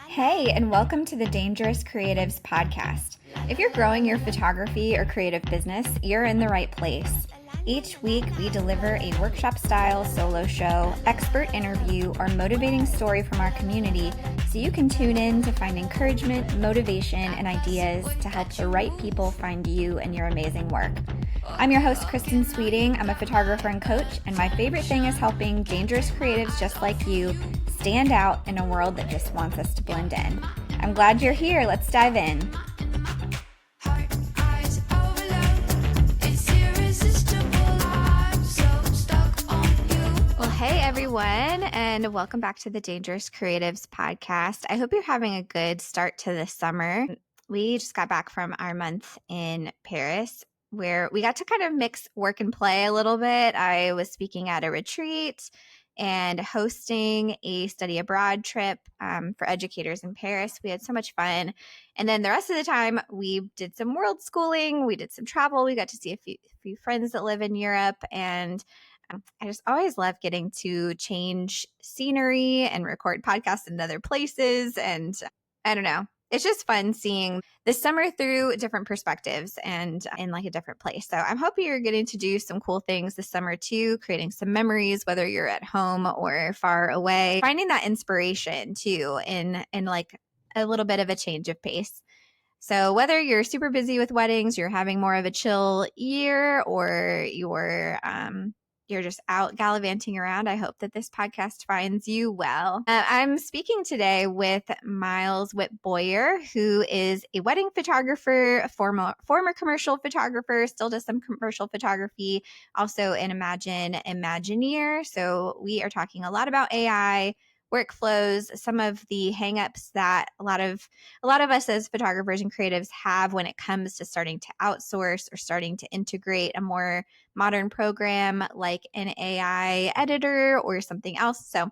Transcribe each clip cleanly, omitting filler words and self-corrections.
Hey, and welcome to the Dangerous Creatives podcast. If you're growing your photography or creative business, you're in the right place. Each week, we deliver a workshop-style solo show, expert interview, or motivating story from our community so you can tune in to find encouragement, motivation, and ideas to help the right people find you and your amazing work. I'm your host, Kristin Sweeting. I'm a photographer and coach, and my favorite thing is helping dangerous creatives just like you stand out in a world that just wants us to blend in. I'm glad you're here. Let's dive in. Well, hey everyone, and welcome back to the Dangerous Creatives podcast. I hope you're having a good start to the summer. We just got back from our month in Paris, where we got to kind of mix work and play a little bit. I was speaking at a retreat and hosting a study abroad trip for educators in Paris. We had so much fun. And then the rest of the time, we did some world schooling. We did some travel. We got to see a few friends that live in Europe. And I just always love getting to change scenery and record podcasts in other places. And I don't know. It's just fun seeing the summer through different perspectives and in like a different place. So I'm hoping you're getting to do some cool things this summer too, creating some memories, whether you're at home or far away, finding that inspiration too in like a little bit of a change of pace. So whether you're super busy with weddings, you're having more of a chill year, or you're just out gallivanting around, I hope that this podcast finds you well. I'm speaking today with Miles Witt Boyer, who is a wedding photographer, a former commercial photographer, still does some commercial photography, also an Imagineer. So we are talking a lot about AI, workflows, some of the hangups that a lot of us as photographers and creatives have when it comes to starting to outsource or starting to integrate a more modern program like an AI editor or something else. So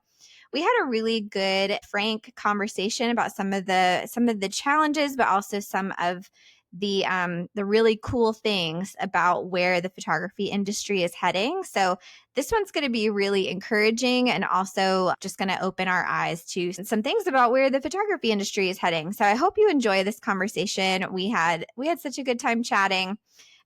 we had a really good, frank conversation about some of the challenges, but also some of the really cool things about where the photography industry is heading. So this one's going to be really encouraging and also just going to open our eyes to some things about where the photography industry is heading. So I hope you enjoy this conversation. We had such a good time chatting.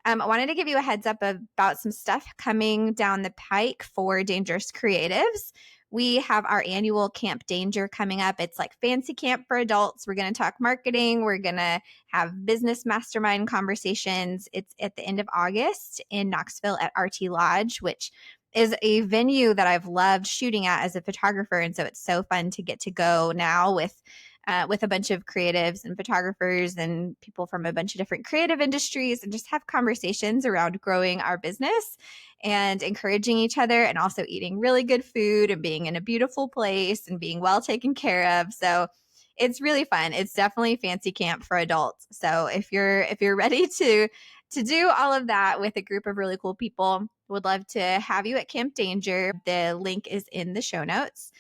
I wanted to give you a heads up about some stuff coming down the pike for Dangerous Creatives. We have our annual Camp Danger coming up. It's like fancy camp for adults. We're going to talk marketing. We're going to have business mastermind conversations. It's at the end of August in Knoxville at RT Lodge, which is a venue that I've loved shooting at as a photographer. And so it's so fun to get to go now with a bunch of creatives and photographers and people from a bunch of different creative industries and just have conversations around growing our business and encouraging each other, and also eating really good food and being in a beautiful place and being well taken care of. So it's really fun. It's definitely fancy camp for adults. So if you're ready to do all of that with a group of really cool people, would love to have you at Camp Danger. The link is in the show notes.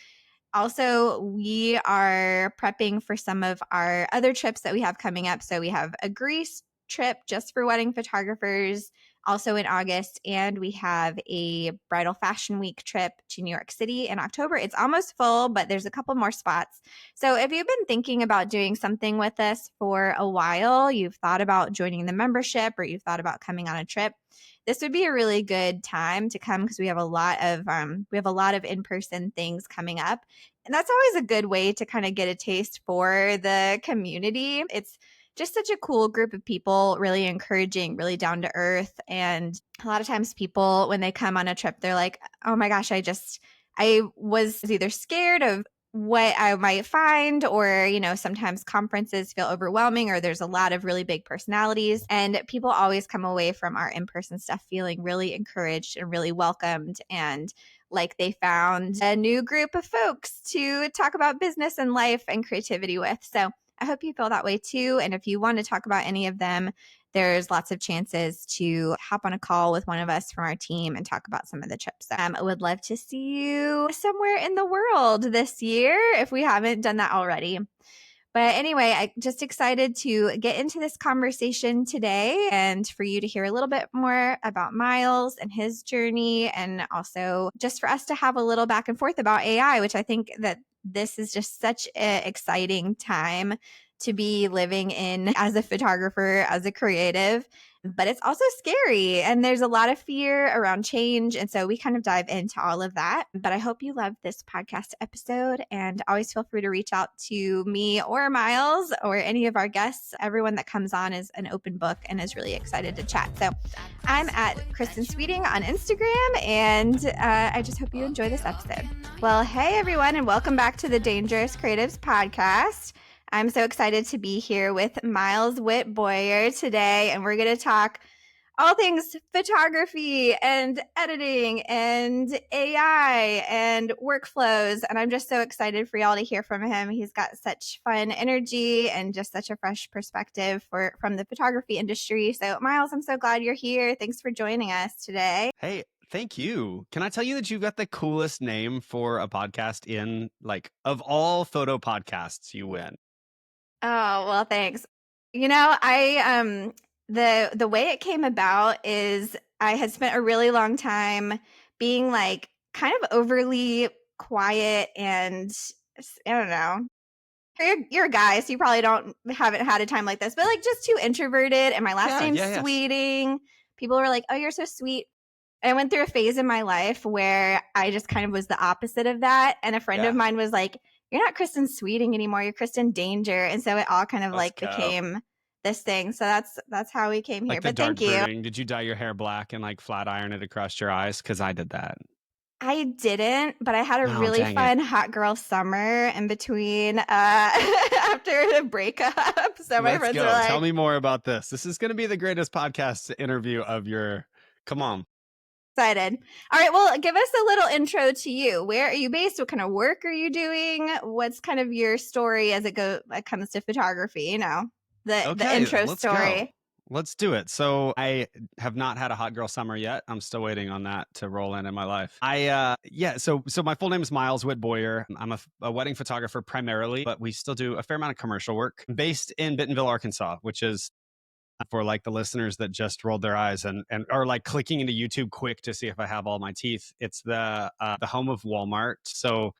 Also, we are prepping for some of our other trips that we have coming up. So we have a Greece trip just for wedding photographers, also in August, and we have a bridal fashion week trip to New York City in October. It's almost full, but there's a couple more spots. So if you've been thinking about doing something with us for a while, you've thought about joining the membership, or you've thought about coming on a trip, this would be a really good time to come, because we have a lot of in-person things coming up. And that's always a good way to kind of get a taste for the community. It's just such a cool group of people, really encouraging, really down to earth. And a lot of times people, when they come on a trip, they're like, oh my gosh, I was either scared of what I might find, or, sometimes conferences feel overwhelming, or there's a lot of really big personalities. And people always come away from our in-person stuff feeling really encouraged and really welcomed, and like they found a new group of folks to talk about business and life and creativity with. So I hope you feel that way too. And if you want to talk about any of them, there's lots of chances to hop on a call with one of us from our team and talk about some of the trips. I would love to see you somewhere in the world this year if we haven't done that already. But anyway, I'm just excited to get into this conversation today and for you to hear a little bit more about Miles and his journey, and also just for us to have a little back and forth about AI, which I think that this is just such an exciting time to be living in as a photographer, as a creative, but it's also scary and there's a lot of fear around change. And so we kind of dive into all of that. But I hope you love this podcast episode, and always feel free to reach out to me or Miles or any of our guests. Everyone that comes on is an open book and is really excited to chat. So I'm at Kristin Sweeting on Instagram, and I just hope you enjoy this episode. Well, hey everyone, and welcome back to the Dangerous Creatives podcast. I'm so excited to be here with Miles Witt Boyer today, and we're going to talk all things photography and editing and AI and workflows. And I'm just so excited for y'all to hear from him. He's got such fun energy and just such a fresh perspective from the photography industry. So Miles, I'm so glad you're here. Thanks for joining us today. Hey, thank you. Can I tell you that you've got the coolest name for a podcast in, like, of all photo podcasts, you win. Oh, well, thanks. I the way it came about is I had spent a really long time being like kind of overly quiet and I don't know. You're a guy, so you probably haven't had a time like this, but like just too introverted. And my last name's Yeah. Sweeting. People were like, "Oh, you're so sweet." I went through a phase in my life where I just kind of was the opposite of that. And a friend of mine was like, "You're not Kristin Sweeting anymore. You're Kristin Danger." And so it all kind of like became this thing. So that's how we came here. Like the but dark thank you. brooding. Did you dye your hair black and like flat iron it across your eyes? Because I did that. I didn't, but I had a Oh, really dang fun hot girl summer in between after the breakup. So my Let's friends go. were like, Tell me more about this. This is going to be the greatest podcast interview of your. Come on. excited. All right, well, give us a little intro to you. Where are you based? What kind of work are you doing? What's kind of your story as it comes to photography? You know, the intro let's story. Go. Let's do it. So I have not had a hot girl summer yet. I'm still waiting on that to roll in my life. So my full name is Miles Witt Boyer. I'm a wedding photographer primarily, but we still do a fair amount of commercial work. I'm based in Bentonville, Arkansas, which is for like the listeners that just rolled their eyes and are like clicking into YouTube quick to see if I have all my teeth. It's the home of Walmart. So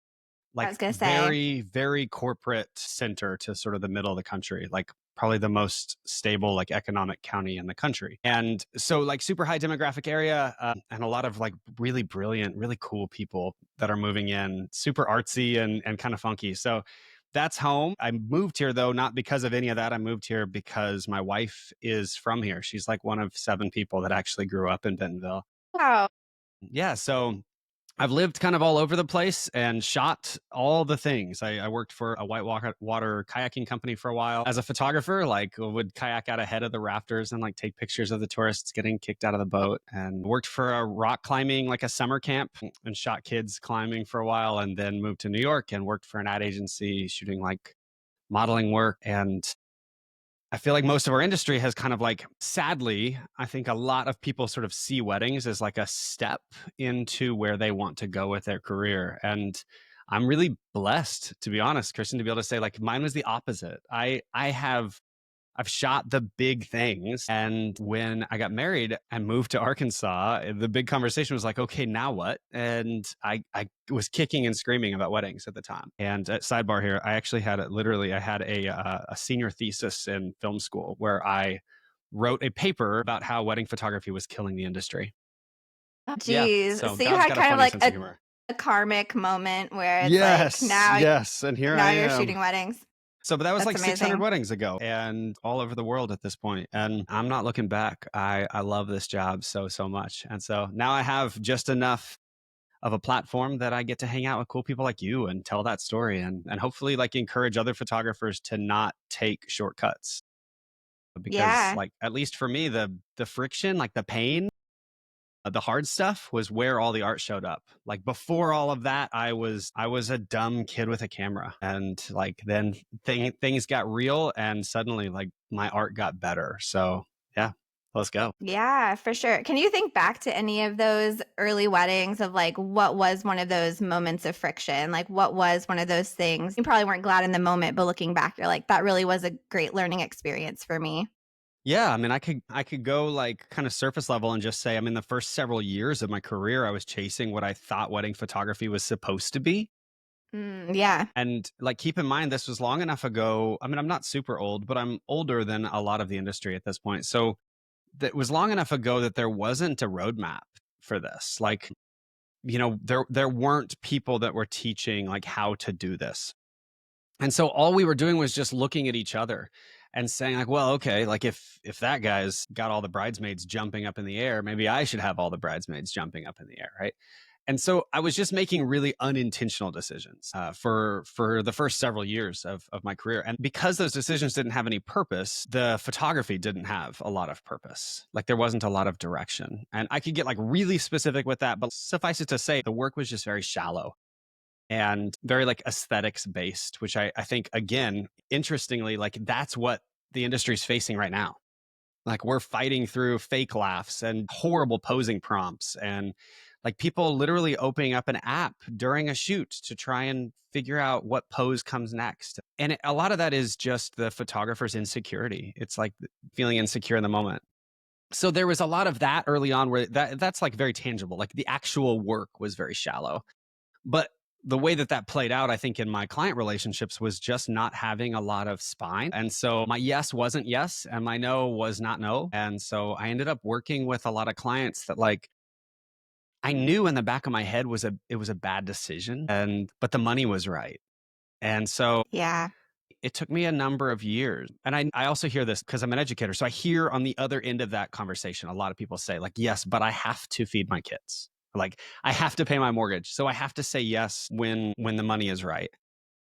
I like was gonna very, very corporate center to sort of the middle of the country, like probably the most stable like economic county in the country. And so like super high demographic area and a lot of like really brilliant, really cool people that are moving in, super artsy and kind of funky. So that's home. I moved here though, not because of any of that. I moved here because my wife is from here. She's like one of 7 people that actually grew up in Bentonville. wow. Yeah. So I've lived kind of all over the place and shot all the things. I worked for a whitewater kayaking company for a while as a photographer, like would kayak out ahead of the rafters and like take pictures of the tourists getting kicked out of the boat, and worked for a rock climbing, like a summer camp, and shot kids climbing for a while, and then moved to New York and worked for an ad agency shooting like modeling work. And I feel like most of our industry has kind of like, sadly, I think a lot of people sort of see weddings as like a step into where they want to go with their career. And I'm really blessed, to be honest, Kristin, to be able to say like mine was the opposite. I've shot the big things. And when I got married and moved to Arkansas, the big conversation was like, okay, now what? And I was kicking and screaming about weddings at the time. And sidebar here, I actually had a senior thesis in film school where I wrote a paper about how wedding photography was killing the industry. Geez. So So you God's had got kind a of funny like sense of humor. a karmic moment where it's Yes, like now yes. And here I you're am. shooting weddings. So, but that was That's like 600 amazing. weddings ago and all over the world at this point. And I'm not looking back. I love this job so much. And so now I have just enough of a platform that I get to hang out with cool people like you and tell that story and hopefully like encourage other photographers to not take shortcuts. Because Yeah. like, at least for me, the friction, like the pain, the hard stuff was where all the art showed up. Like before all of that, I was a dumb kid with a camera, and like then things got real, and suddenly like my art got better. So yeah, let's go. Yeah, for sure. Can you think back to any of those early weddings of like what was one of those moments of friction? Like what was one of those things? You probably weren't glad in the moment, but looking back, you're like, that really was a great learning experience for me. Yeah, I mean, I could go like kind of surface level and just say, I mean, the first several years of my career, I was chasing what I thought wedding photography was supposed to be. Yeah. And like, keep in mind, this was long enough ago. I mean, I'm not super old, but I'm older than a lot of the industry at this point. So that was long enough ago that there wasn't a roadmap for this. Like, there weren't people that were teaching like how to do this. And so all we were doing was just looking at each other and saying like, well, okay, like if that guy's got all the bridesmaids jumping up in the air, maybe I should have all the bridesmaids jumping up in the air, right? And so I was just making really unintentional decisions for the first several years of my career. And because those decisions didn't have any purpose, the photography didn't have a lot of purpose. Like, there wasn't a lot of direction. And I could get like really specific with that, but suffice it to say, the work was just very shallow and very like aesthetics based, which I think, again, interestingly, like that's what the industry is facing right now. Like, we're fighting through fake laughs and horrible posing prompts and like people literally opening up an app during a shoot to try and figure out what pose comes next. And a lot of that is just the photographer's insecurity. It's like feeling insecure in the moment. So there was a lot of that early on where that's like very tangible. Like, the actual work was very shallow. But the way that played out, I think, in my client relationships was just not having a lot of spine. And so my yes wasn't yes, and my no was not no. And so I ended up working with a lot of clients that, like, I knew in the back of my head it was a bad decision, but the money was right. And so Yeah. it took me a number of years. And I also hear this because I'm an educator. So I hear on the other end of that conversation, a lot of people say, like, yes, but I have to feed my kids. Like, I have to pay my mortgage. So I have to say yes when the money is right.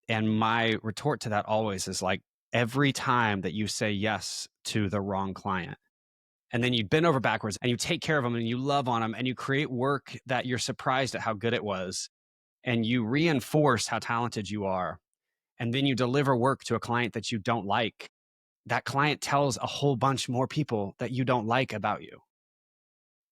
And my retort to that always is like, every time that you say yes to the wrong client, and then you bend over backwards and you take care of them and you love on them and you create work that you're surprised at how good it was, and you reinforce how talented you are, and then you deliver work to a client that you don't like, that client tells a whole bunch more people that you don't like about you.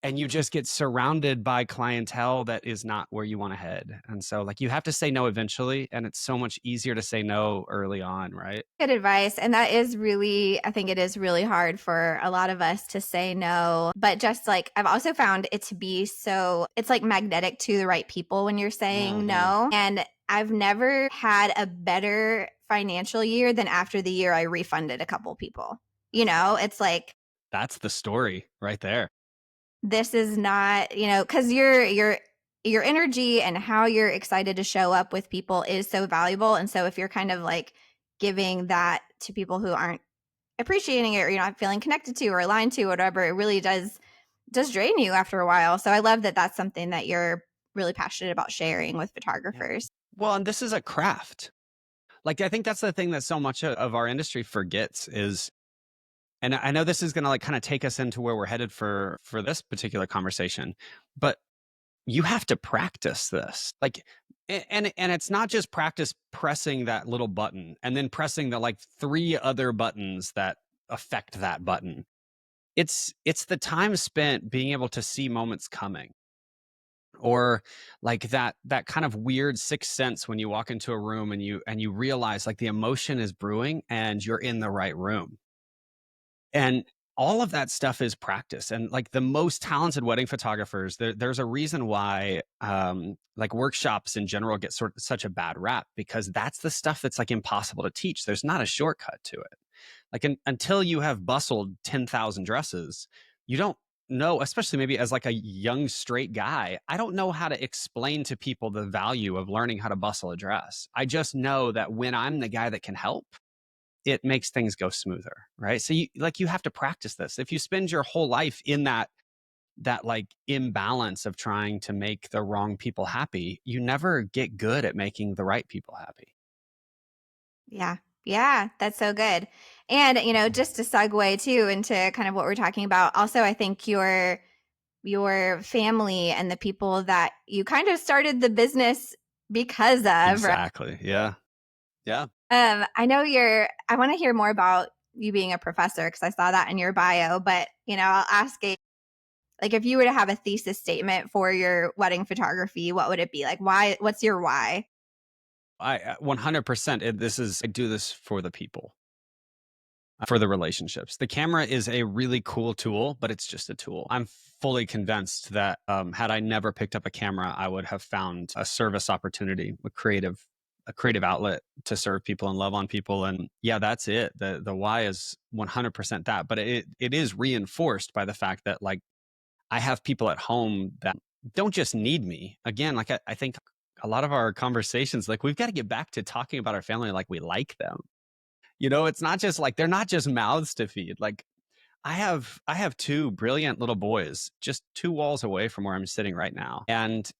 And you just get surrounded by clientele that is not where you want to head. And so, like, you have to say no eventually. And it's so much easier to say no early on, right? Good advice. And that is really, I think it is really hard for a lot of us to say no. But just like, I've also found it to be so, it's like magnetic to the right people when you're saying Mhm. no. And I've never had a better financial year than after the year I refunded a couple people. It's like, That's the story right there. this is not, because your energy and how you're excited to show up with people is so valuable. And so if you're kind of like giving that to people who aren't appreciating it, or you're not feeling connected to or aligned to, whatever, it really does drain you after a while. So I love that that's something that you're really passionate about sharing with Yeah. photographers. Well, and this is a craft. Like, I think that's the thing that so much of our industry forgets is, and I know this is going to like kind of take us into where we're headed for this particular conversation, but you have to practice this. Like, and it's not just practice pressing that little button and then pressing the like three other buttons that affect that button. It's the time spent being able to see moments coming, or like that kind of weird sixth sense when you walk into a room and you realize like the emotion is brewing and you're in the right room. And all of that stuff is practice. And like, the most talented wedding photographers, there's a reason why like workshops in general get such a bad rap, because that's the stuff that's like impossible to teach. There's not a shortcut to it. Like, until you have bustled 10,000 dresses, you don't know, especially maybe as like a young straight guy, I don't know how to explain to people the value of learning how to bustle a dress. I just know that when I'm the guy that can help, it makes things go smoother, right? So you have to practice this. If you spend your whole life in that like imbalance of trying to make the wrong people happy, you never get good at making the right people happy. Yeah. Yeah, that's so good. And, just to segue too into kind of what we're talking about, also I think your family and the people that you kind of started the business because of, right? Exactly. Yeah. Yeah. I know I want to hear more about you being a professor because I saw that in your bio, but I'll ask it, like, if you were to have a thesis statement for your wedding photography, what would it be? Like, what's your why? I 100%. I do this for the people, for the relationships. The camera is a really cool tool, but it's just a tool. I'm fully convinced that had I never picked up a camera, I would have found a service opportunity, a creative a creative outlet to serve people and love on people. And yeah, that's it. The why is 100% that, but it is reinforced by the fact that like I have people at home that don't just need me. Again, like I think a lot of our conversations, like we've got to get back to talking about our family like we like them. It's not just like they're not just mouths to feed. Like I have two brilliant little boys just two walls away from where I'm sitting right now. And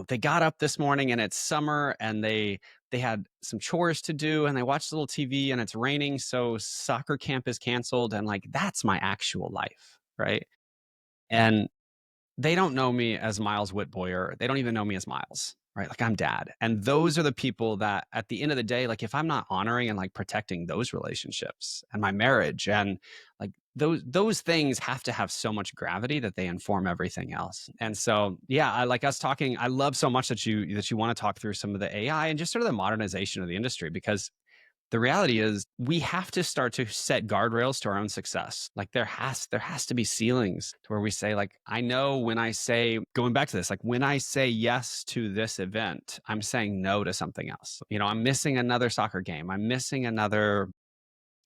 they got up this morning and it's summer and they had some chores to do and they watched a little TV and it's raining, so soccer camp is canceled, and like that's my actual life, right? And they don't know me as Miles Witt Boyer. They don't even know me as Miles, right? Like I'm dad. And those are the people that at the end of the day, like if I'm not honoring and like protecting those relationships and my marriage and like those things have to have so much gravity that they inform everything else. And so, yeah, I like us talking. I love so much that you want to talk through some of the AI and just sort of the modernization of the industry, because the reality is we have to start to set guardrails to our own success. Like there has to be ceilings to where we say, like, I know when I say, going back to this, like when I say yes to this event, I'm saying no to something else. I'm missing another soccer game. I'm missing another,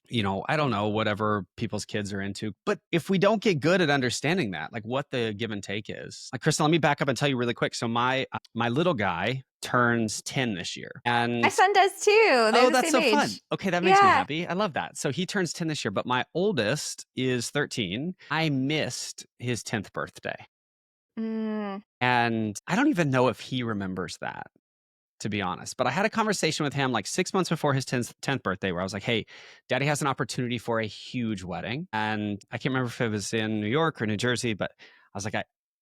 I don't know, whatever people's kids are into. But if we don't get good at understanding that, like what the give and take is, like, Kristin, let me back up and tell you really quick. So my little guy turns 10 this year. My And son does too. They're oh, the that's same so fun. age. Okay, that makes me Yeah. happy. I love that. So he turns 10 this year, but my oldest is 13. I missed his 10th birthday. Mm, And I don't even know if he remembers that, to be honest. But I had a conversation with him like 6 months before his 10th birthday where I was like, hey, daddy has an opportunity for a huge wedding. And I can't remember if it was in New York or New Jersey, but I was like,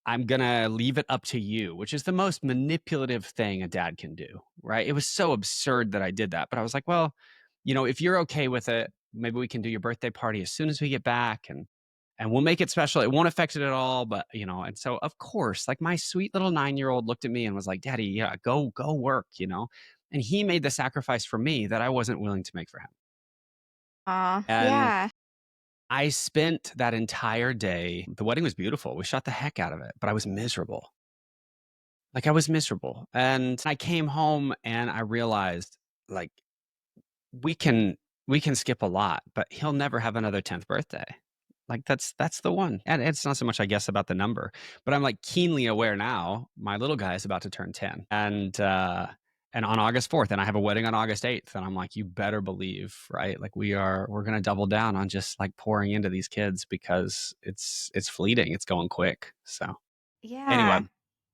I'm going to leave it up to you, which is the most manipulative thing a dad can do, right? It was so absurd that I did that. But I was like, well, if you're okay with it, maybe we can do your birthday party as soon as we get back, and we'll make it special. It won't affect it at all, but and so of course, like my sweet little 9-year-old looked at me and was like, "Daddy, yeah, go work." And he made the sacrifice for me that I wasn't willing to make for him. aw, And yeah. I spent that entire day. The wedding was beautiful. We shot the heck out of it, but I was miserable. Like I was miserable. And I came home and I realized, like, we can we can skip a lot, but he'll never have another 10th birthday. Like that's the one. And it's not so much, I guess, about the number, but I'm like keenly aware now my little guy is about to turn 10. And on August 4th, and I have a wedding on August 8th. And I'm like, you better believe, right? Like we're gonna double down on just like pouring into these kids because it's fleeting. It's going quick. So anyway. Yeah.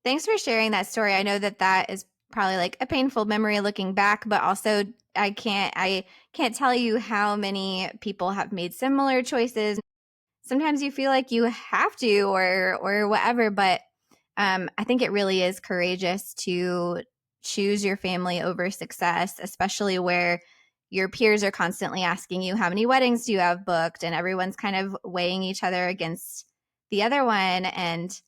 Thanks for sharing that story. I know that that is probably like a painful memory looking back, but also I can't tell you how many people have made similar choices. Sometimes you feel like you have to or whatever, but I think it really is courageous to choose your family over success, especially where your peers are constantly asking you how many weddings do you have booked, and everyone's kind of weighing each other against the other one. And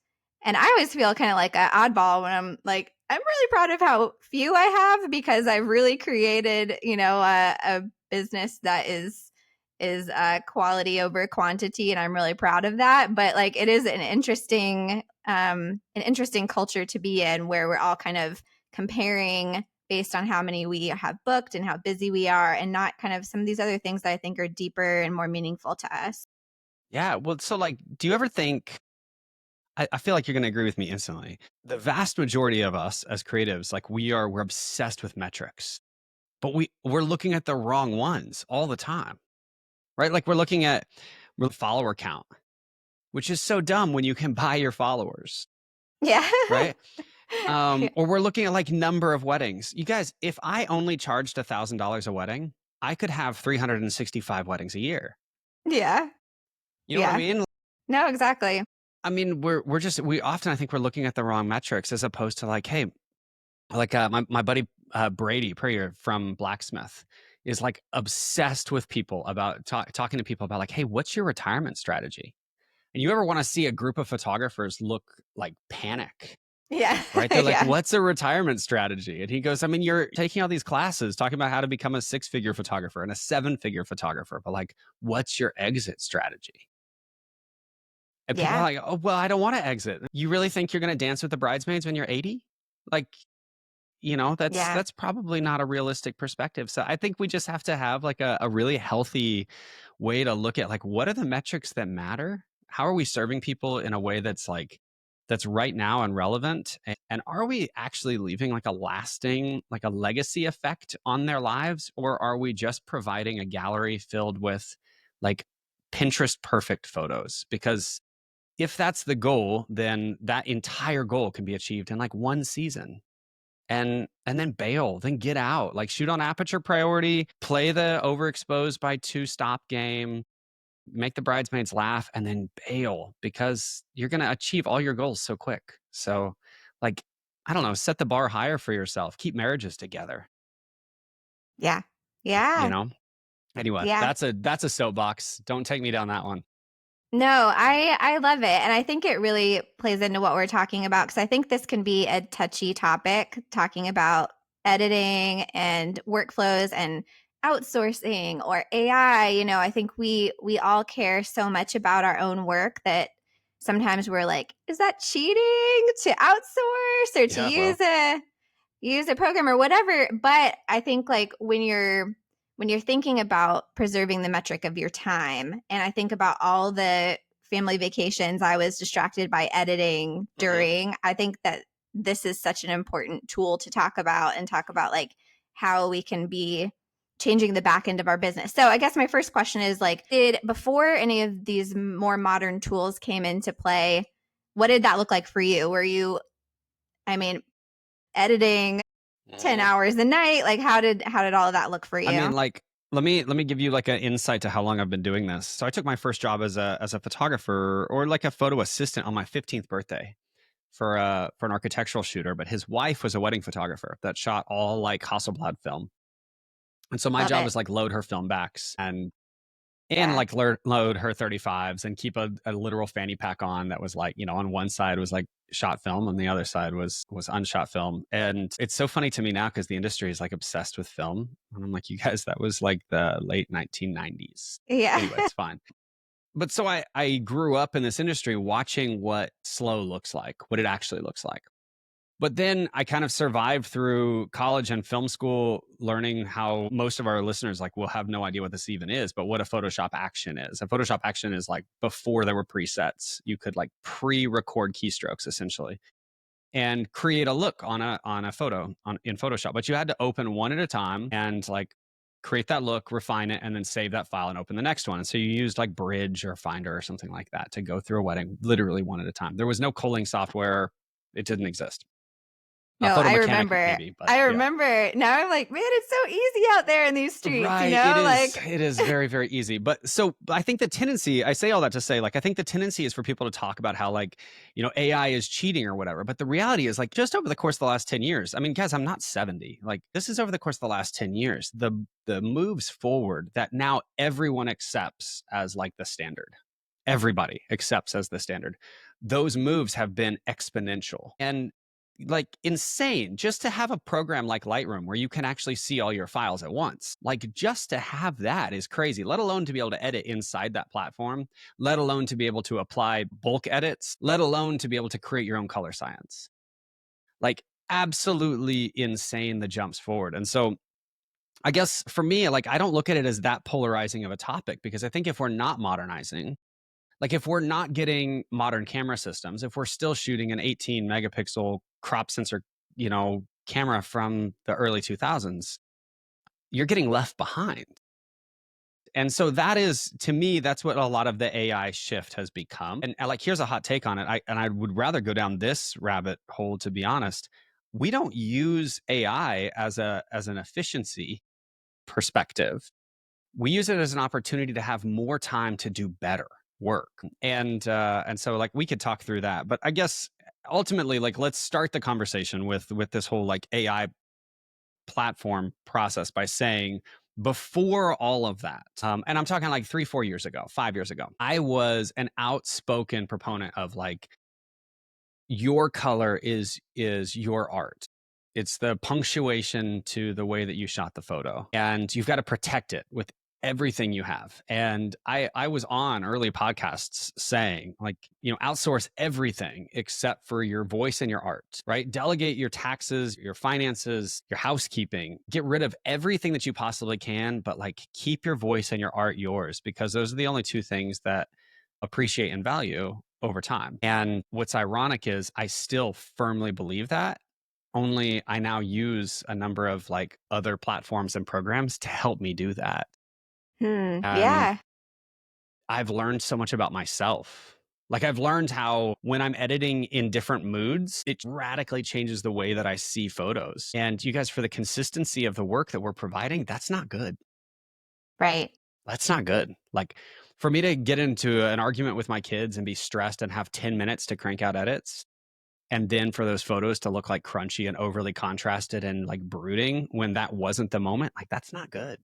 I always feel kind of like an oddball when I'm like, I'm really proud of how few I have because I've really created, a business that is quality over quantity, and I'm really proud of that. But like, it is an interesting culture to be in where we're all kind of comparing based on how many we have booked and how busy we are, and not kind of some of these other things that I think are deeper and more meaningful to us. Yeah. Well, so like, do you ever think, I feel like you're going to agree with me instantly. The vast majority of us as creatives, like we're obsessed with metrics, but we're looking at the wrong ones all the time, right? Like we're looking at follower count, which is so dumb when you can buy your followers, Yeah. right? Yeah. Or we're looking at like number of weddings. You guys, if I only charged $1,000 a wedding, I could have 365 weddings a year. Yeah. You know what I Yeah. mean? No, exactly. I mean, we often, I think we're looking at the wrong metrics as opposed to like, hey, like my buddy Brady Prayer from Blacksmith is like obsessed with people about talking to people about like, hey, what's your retirement strategy? And you ever want to see a group of photographers look like panic, Yeah. right? They're like, Yeah. what's a retirement strategy? And he goes, I mean, you're taking all these classes talking about how to become a 6-figure photographer and a 7-figure photographer, but like, what's your exit strategy? And people are Yeah. like, oh, well, I don't want to exit. You really think you're going to dance with the bridesmaids when you're 80? Like, Yeah. that's probably not a realistic perspective. So I think we just have to have like a really healthy way to look at like, what are the metrics that matter? How are we serving people in a way that's like that's right now and relevant? And are we actually leaving like a lasting, like a legacy effect on their lives? Or are we just providing a gallery filled with like Pinterest perfect photos? Because if that's the goal, then that entire goal can be achieved in like one season. And then bail, then get out. Like shoot on aperture priority, play the overexposed by two stop game, make the bridesmaids laugh, and then bail because you're going to achieve all your goals so quick. So, like, I don't know, set the bar higher for yourself. Keep marriages together, Yeah. you Yeah. know? Anyway, Yeah. that's a soapbox. Don't take me down that one. No, I love it. And I think it really plays into what we're talking about because I think this can be a touchy topic, talking about editing and workflows and outsourcing or AI. I think we all care so much about our own work that sometimes we're like, is that cheating to outsource or to Yeah, well, use a program or whatever? But I think like when you're thinking about preserving the metric of your time, and I think about all the family vacations I was distracted by editing mhm. during, I think that this is such an important tool to talk about and talk about like how we can be changing the back end of our business. So I guess my first question is like, did before any of these more modern tools came into play, what did that look like for you? Were you, I mean, editing 10 Mhm. hours a night? Like how did all of that look for I mean, you? like, let me give you like an insight to how long I've been doing this. So I took my first job as a photographer or like a photo assistant on my 15th birthday for an architectural shooter, but his wife was a wedding photographer that shot all like Hasselblad film. And so my Love job it. was like load her film backs and Yeah. like load her 35s and keep a literal fanny pack on that was like, on one side was like shot film and the other side was unshot film. And it's so funny to me now because the industry is like obsessed with film. And I'm like, you guys, that was like the late 1990s. Yeah. Anyway, it's fine. But so I grew up in this industry watching what slow looks like, what it actually looks like. But then I kind of survived through college and film school, learning how most of our listeners like will have no idea what this even is, but what a Photoshop action is. A Photoshop action is like before there were presets, you could like pre-record keystrokes essentially and create a look on a photo in Photoshop. But you had to open one at a time and like create that look, refine it, and then save that file and open the next one. And so you used like Bridge or Finder or something like that to go through a wedding, literally one at a time. There was no culling software; it didn't exist. No, Photo I mechanic remember. maybe, but I yeah. remember. Now I'm like, man, it's so easy out there in these streets, Right. It is. like It is very, very easy. But so I think the tendency, I say all that to say, like, I think the tendency is for people to talk about how, like, AI is cheating or whatever. But the reality is, like, just over the course of the last 10 years, I mean, guys, I'm not 70. Like, this is over the course of the last 10 years. The moves forward that now everyone accepts as like the standard. Everybody accepts as the standard. Those moves have been exponential. And like insane just to have a program like Lightroom where you can actually see all your files at once. Like just to have that is crazy, let alone to be able to edit inside that platform, let alone to be able to apply bulk edits, let alone to be able to create your own color science. Like absolutely insane the jumps forward. And so I guess for me, like I don't look at it as that polarizing of a topic because I think if we're not modernizing, like if we're not getting modern camera systems, if we're still shooting an 18 megapixel crop sensor, camera from the early 2000s, you're getting left behind. And so that is, to me, that's what a lot of the AI shift has become. And like, here's a hot take on it. I would rather go down this rabbit hole, to be honest. We don't use AI as an efficiency perspective. We use it as an opportunity to have more time to do better work. And so like we could talk through that. But I guess ultimately, like let's start the conversation with this whole like AI platform process by saying before all of that, and I'm talking like 3 4 years ago, 5 years ago, I was an outspoken proponent of like your color is your art. It's the punctuation to the way that you shot the photo, and you've got to protect it with everything you have. And I was on early podcasts saying, like, outsource everything except for your voice and your art, right? Delegate your taxes, your finances, your housekeeping. Get rid of everything that you possibly can, but like keep your voice and your art yours, because those are the only two things that appreciate and value over time. And what's ironic is I still firmly believe that, only I now use a number of like other platforms and programs to help me do that. And Yeah. I've learned so much about myself. Like, I've learned how when I'm editing in different moods, it radically changes the way that I see photos. And you guys, for the consistency of the work that we're providing, that's not good. Right. That's not good. Like, for me to get into an argument with my kids and be stressed and have 10 minutes to crank out edits, and then for those photos to look like crunchy and overly contrasted and like brooding when that wasn't the moment, like, that's not good.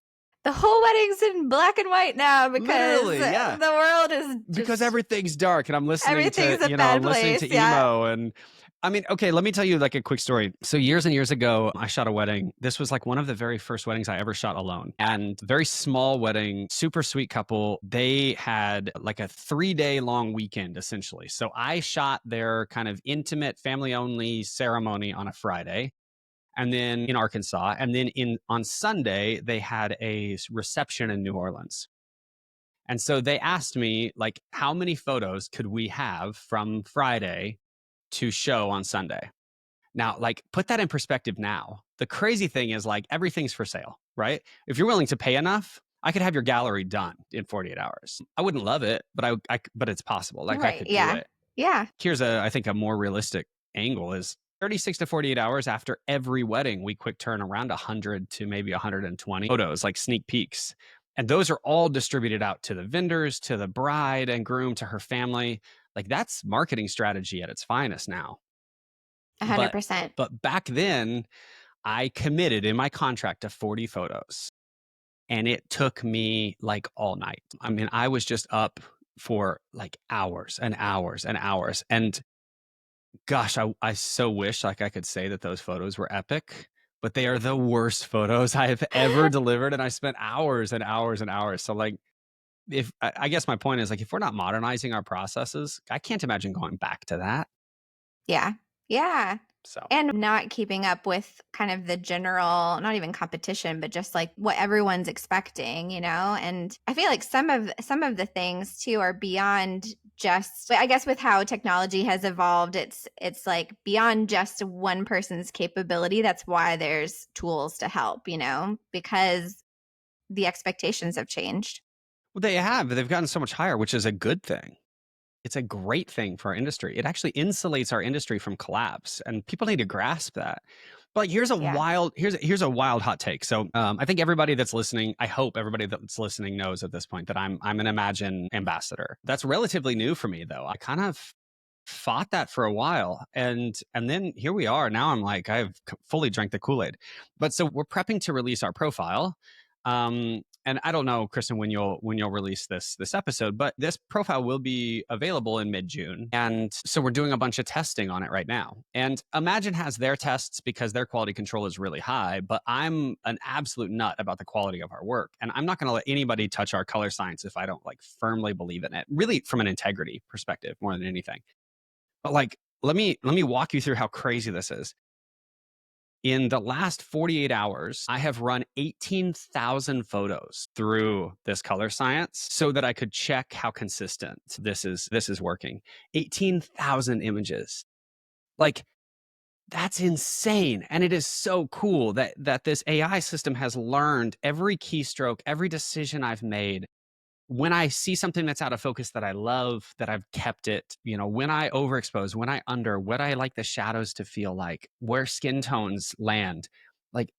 The whole wedding's in black and white now because Literally, the yeah. world is Because just everything's dark and I'm listening to, everything's a bad I'm listening place. to Yeah. emo. And I mean, okay, let me tell you like a quick story. So years and years ago, I shot a wedding. This was like one of the very first weddings I ever shot alone, and very small wedding, super sweet couple. They had like a 3-day long weekend essentially. So I shot their kind of intimate family only ceremony on a Friday, and then in Arkansas, and then on Sunday they had a reception in New Orleans. And so they asked me, like, how many photos could we have from Friday to show on Sunday? Now, like, put that in perspective now. The crazy thing is, like, everything's for sale, right? If you're willing to pay enough, I could have your gallery done in 48 hours. I wouldn't love it, but but it's possible. Like, I Right. could do Yeah. it. Yeah. Here's I think a more realistic angle is 36 to 48 hours after every wedding, we quick turn around 100 to maybe 120 photos, like sneak peeks. And those are all distributed out to the vendors, to the bride and groom, to her family. Like, that's marketing strategy at its finest now. But 100%. back then, I committed in my contract to 40 photos. And it took me like all night. I mean, I was just up for like hours and hours and hours. And gosh, I so wish like I could say that those photos were epic, but they are the worst photos I have ever delivered. And I spent hours and hours and hours. So like, if I guess my point is, like, if we're not modernizing our processes, I can't imagine going back to that. Yeah. Yeah. So And not keeping up with kind of the general, not even competition, but just like what everyone's expecting, And I feel like some of the things too are beyond just, I guess, with how technology has evolved, it's like beyond just one person's capability. That's why there's tools to help, because the expectations have changed. well, they have. They've gotten so much higher, which is a good thing. It's a great thing for our industry. It actually insulates our industry from collapse, and people need to grasp that. But like, Yeah. here's a wild hot take. So I think everybody that's listening, I hope everybody that's listening knows at this point that I'm an Imagine ambassador. That's relatively new for me, though. I kind of fought that for a while, and then here we are. Now I'm like, I've fully drank the Kool-Aid. But so we're prepping to release our profile. And I don't know, Kristin, when you'll release this episode, but this profile will be available in mid-June. And so we're doing a bunch of testing on it right now. And Imagine has their tests because their quality control is really high, but I'm an absolute nut about the quality of our work. And I'm not going to let anybody touch our color science if I don't like firmly believe in it, really from an integrity perspective more than anything. But like, let me walk you through how crazy this is. In the last 48 hours, I have run 18,000 photos through this color science so that I could check how consistent this is working. 18,000 images. Like, that's insane. And it is so cool that this AI system has learned every keystroke, every decision I've made. When I see something that's out of focus that I love, that I've kept it, when I overexpose, when I under, what I like the shadows to feel like, where skin tones land. Like,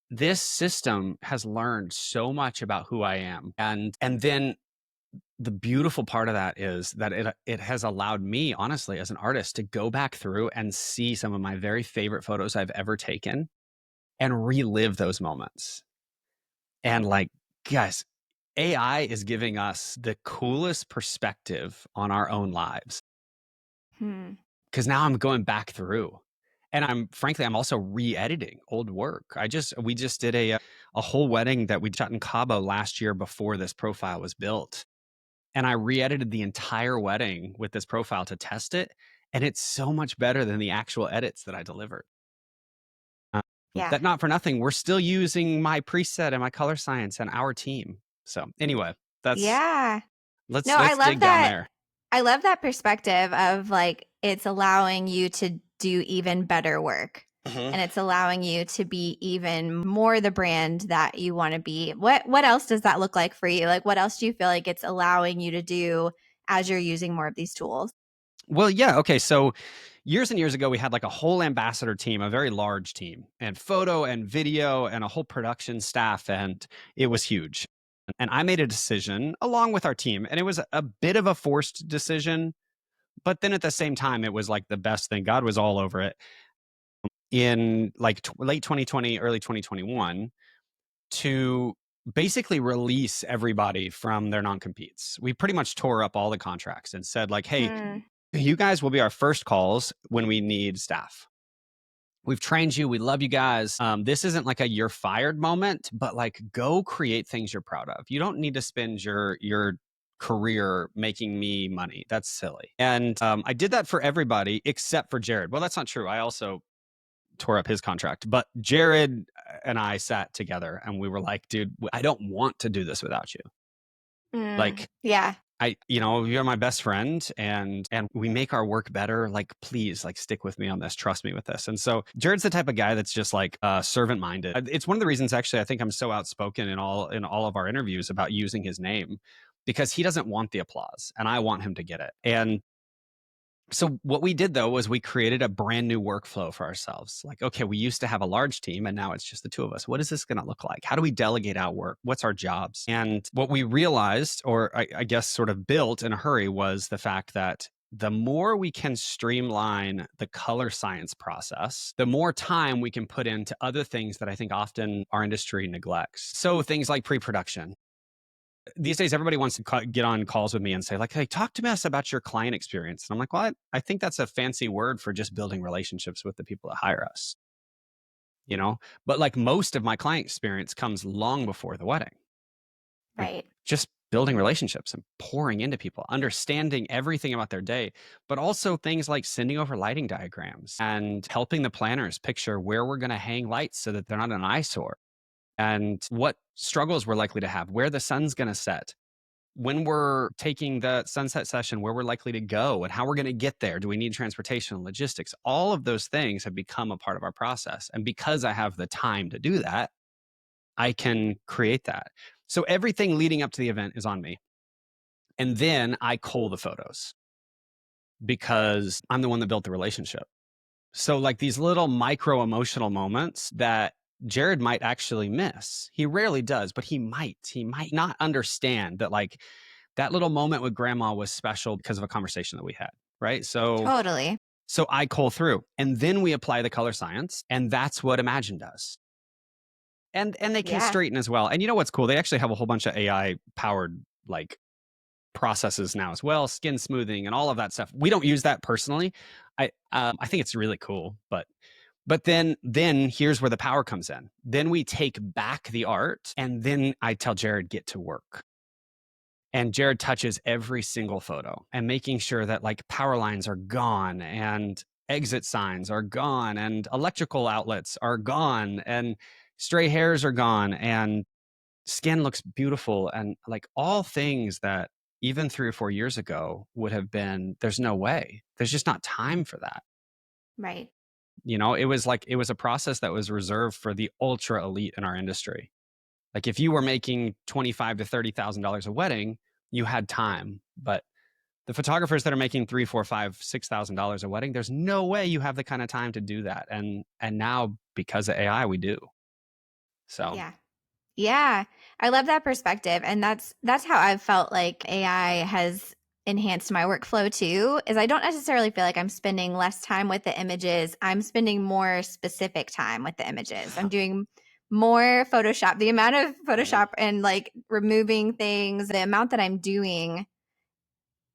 this system has learned so much about who I am. And then the beautiful part of that is that it has allowed me, honestly, as an artist, to go back through and see some of my very favorite photos I've ever taken and relive those moments. And like, guys, AI is giving us the coolest perspective on our own lives. Hmm. Because now I'm going back through And I'm also re-editing old work. We just did a whole wedding that we shot in Cabo last year before this profile was built. And I re-edited the entire wedding with this profile to test it, and it's so much better than the actual edits that I delivered. Um, Yeah. that not for nothing, we're still using my preset and my color science and our team. So anyway, that's Yeah. No, I let's love dig down that. there. I love that perspective of like it's allowing you to do even better work. Mhm. And it's allowing you to be even more the brand that you want to be. What else does that look like for you? Like what else do you feel like it's allowing you to do as you're using more of these tools? Well, yeah, okay. So years and years ago, we had like a whole ambassador team, a very large team, and photo and video and a whole production staff, and it was huge. And I made a decision along with our team, and it was a bit of a forced decision, but then at the same time, it was like the best thing. God was all over it in like late 2020, early 2021 to basically release everybody from their non-competes. We pretty much tore up all the contracts and said like, hey, Hmm. you guys will be our first calls when we need staff. We've trained you. We love you guys. This isn't like a you're fired moment, but like go create things you're proud of. You don't need to spend your career making me money. That's silly. And I did that for everybody except for Jared. Well, that's not true. I also tore up his contract, but Jared and I sat together and we were like, dude, I don't want to do this without you. Mm. Like, Yeah. you're my best friend and we make our work better. Like, please, like stick with me on this. Trust me with this. And so Jared's the type of guy that's just like servant minded. It's one of the reasons actually I think I'm so outspoken in all of our interviews about using his name because he doesn't want the applause and I want him to get it. And so what we did though was we created a brand new workflow for ourselves. Like, okay, we used to have a large team and now it's just the two of us. What is this going to look like? How do we delegate out work? What's our jobs? And what we realized, or I guess sort of built in a hurry, was the fact that the more we can streamline the color science process, the more time we can put into other things that I think often our industry neglects. So things like pre-production, these days everybody wants to get on calls with me and say like, hey, talk to us about your client experience. And I'm like, well, I think that's a fancy word for just building relationships with the people that hire us, you know. But like most of my client experience comes long before the wedding, like Right. just building relationships and pouring into people, understanding everything about their day, but also things like sending over lighting diagrams and helping the planners picture where we're going to hang lights so that they're not an eyesore, and what struggles we're likely to have, where the sun's going to set, when we're taking the sunset session, where we're likely to go and how we're going to get there. Do we need transportation, logistics? All of those things have become a part of our process. And because I have the time to do that, I can create that. So everything leading up to the event is on me. And then I cull the photos because I'm the one that built the relationship. So, like these little micro emotional moments that Jared might actually miss. He rarely does, but he might. He might not understand that, like, that little moment with grandma was special because of a conversation that we had, right? Totally. So I cull through and then we apply the color science, and that's what Imagen does. And they can Yeah. straighten as well. And you know what's cool? They actually have a whole bunch of AI powered like processes now as well, skin smoothing and all of that stuff. We don't use that personally. I think it's really cool, but then here's where the power comes in. Then we take back the art, and then I tell Jared, get to work. And Jared touches every single photo and making sure that like power lines are gone and exit signs are gone and electrical outlets are gone and stray hairs are gone and skin looks beautiful, and like all things that even 3 or 4 years ago would have been, there's no way, there's just not time for that. Right. It was a process that was reserved for the ultra elite in our industry. Like if you were making 25 to $30,000 a wedding, you had time. But the photographers that are making three, four, five, $6,000 a wedding, there's no way you have the kind of time to do that. And now because of AI, we do. So Yeah. Yeah, I love that perspective, and that's how I've felt like AI has enhanced my workflow too, is I don't necessarily feel like I'm spending less time with the images. I'm spending more specific time with the images. I'm doing more Photoshop. The amount of mhm. Photoshop and like removing things, the amount that I'm doing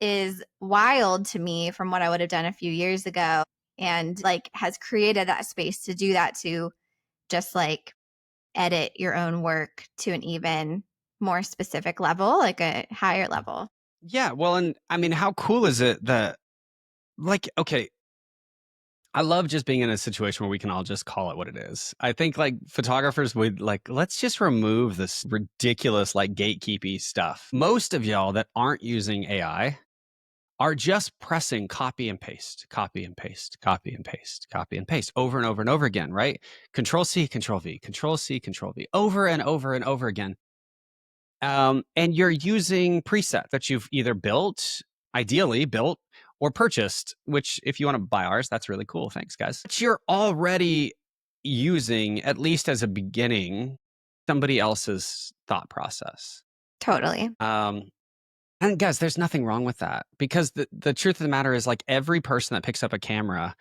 is wild to me from what I would have done a few years ago. and like has created that space to do that, to just like edit your own work to an even more specific level, like a higher level. Yeah. Well, and I mean, how cool is it that, like, okay, I love just being in a situation where we can all just call it what it is. I think like photographers would like, let's just remove this ridiculous, like gatekeepy stuff. Most of y'all that aren't using AI are just pressing copy and paste, copy and paste, copy and paste, copy and paste over and over and over again, right? Control C, Control V, Control C, Control V, over and over and over again. And you're using preset that you've either built, ideally built, or purchased, which if you want to buy ours, that's really cool. Thanks, guys. But you're already using, at least as a beginning, somebody else's thought process. Totally. And guys, there's nothing wrong with that, because the truth of the matter is, like, every person that picks up a camera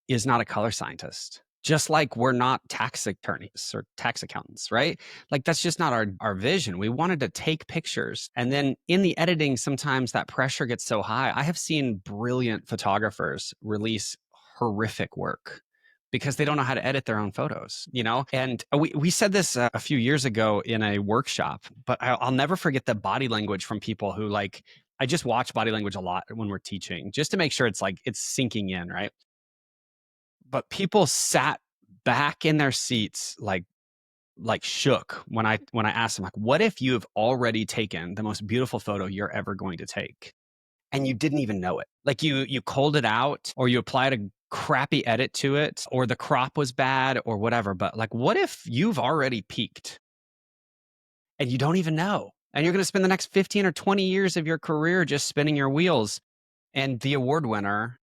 is not a color scientist. Just like we're not tax attorneys or tax accountants, right? Like that's just not our vision. We wanted to take pictures. And then in the editing, sometimes that pressure gets so high. I have seen brilliant photographers release horrific work because they don't know how to edit their own photos, you know? And we said this a few years ago in a workshop, but I'll never forget the body language from people who, like, I just watch body language a lot when we're teaching just to make sure it's like it's sinking in, right? But people sat back in their seats like shook when I asked them, like, what if you have already taken the most beautiful photo you're ever going to take and you didn't even know it? Like you culled it out, or you applied a crappy edit to it, or the crop was bad or whatever. But like, what if you've already peaked and you don't even know? And you're going to spend the next 15 or 20 years of your career just spinning your wheels, and the award winner,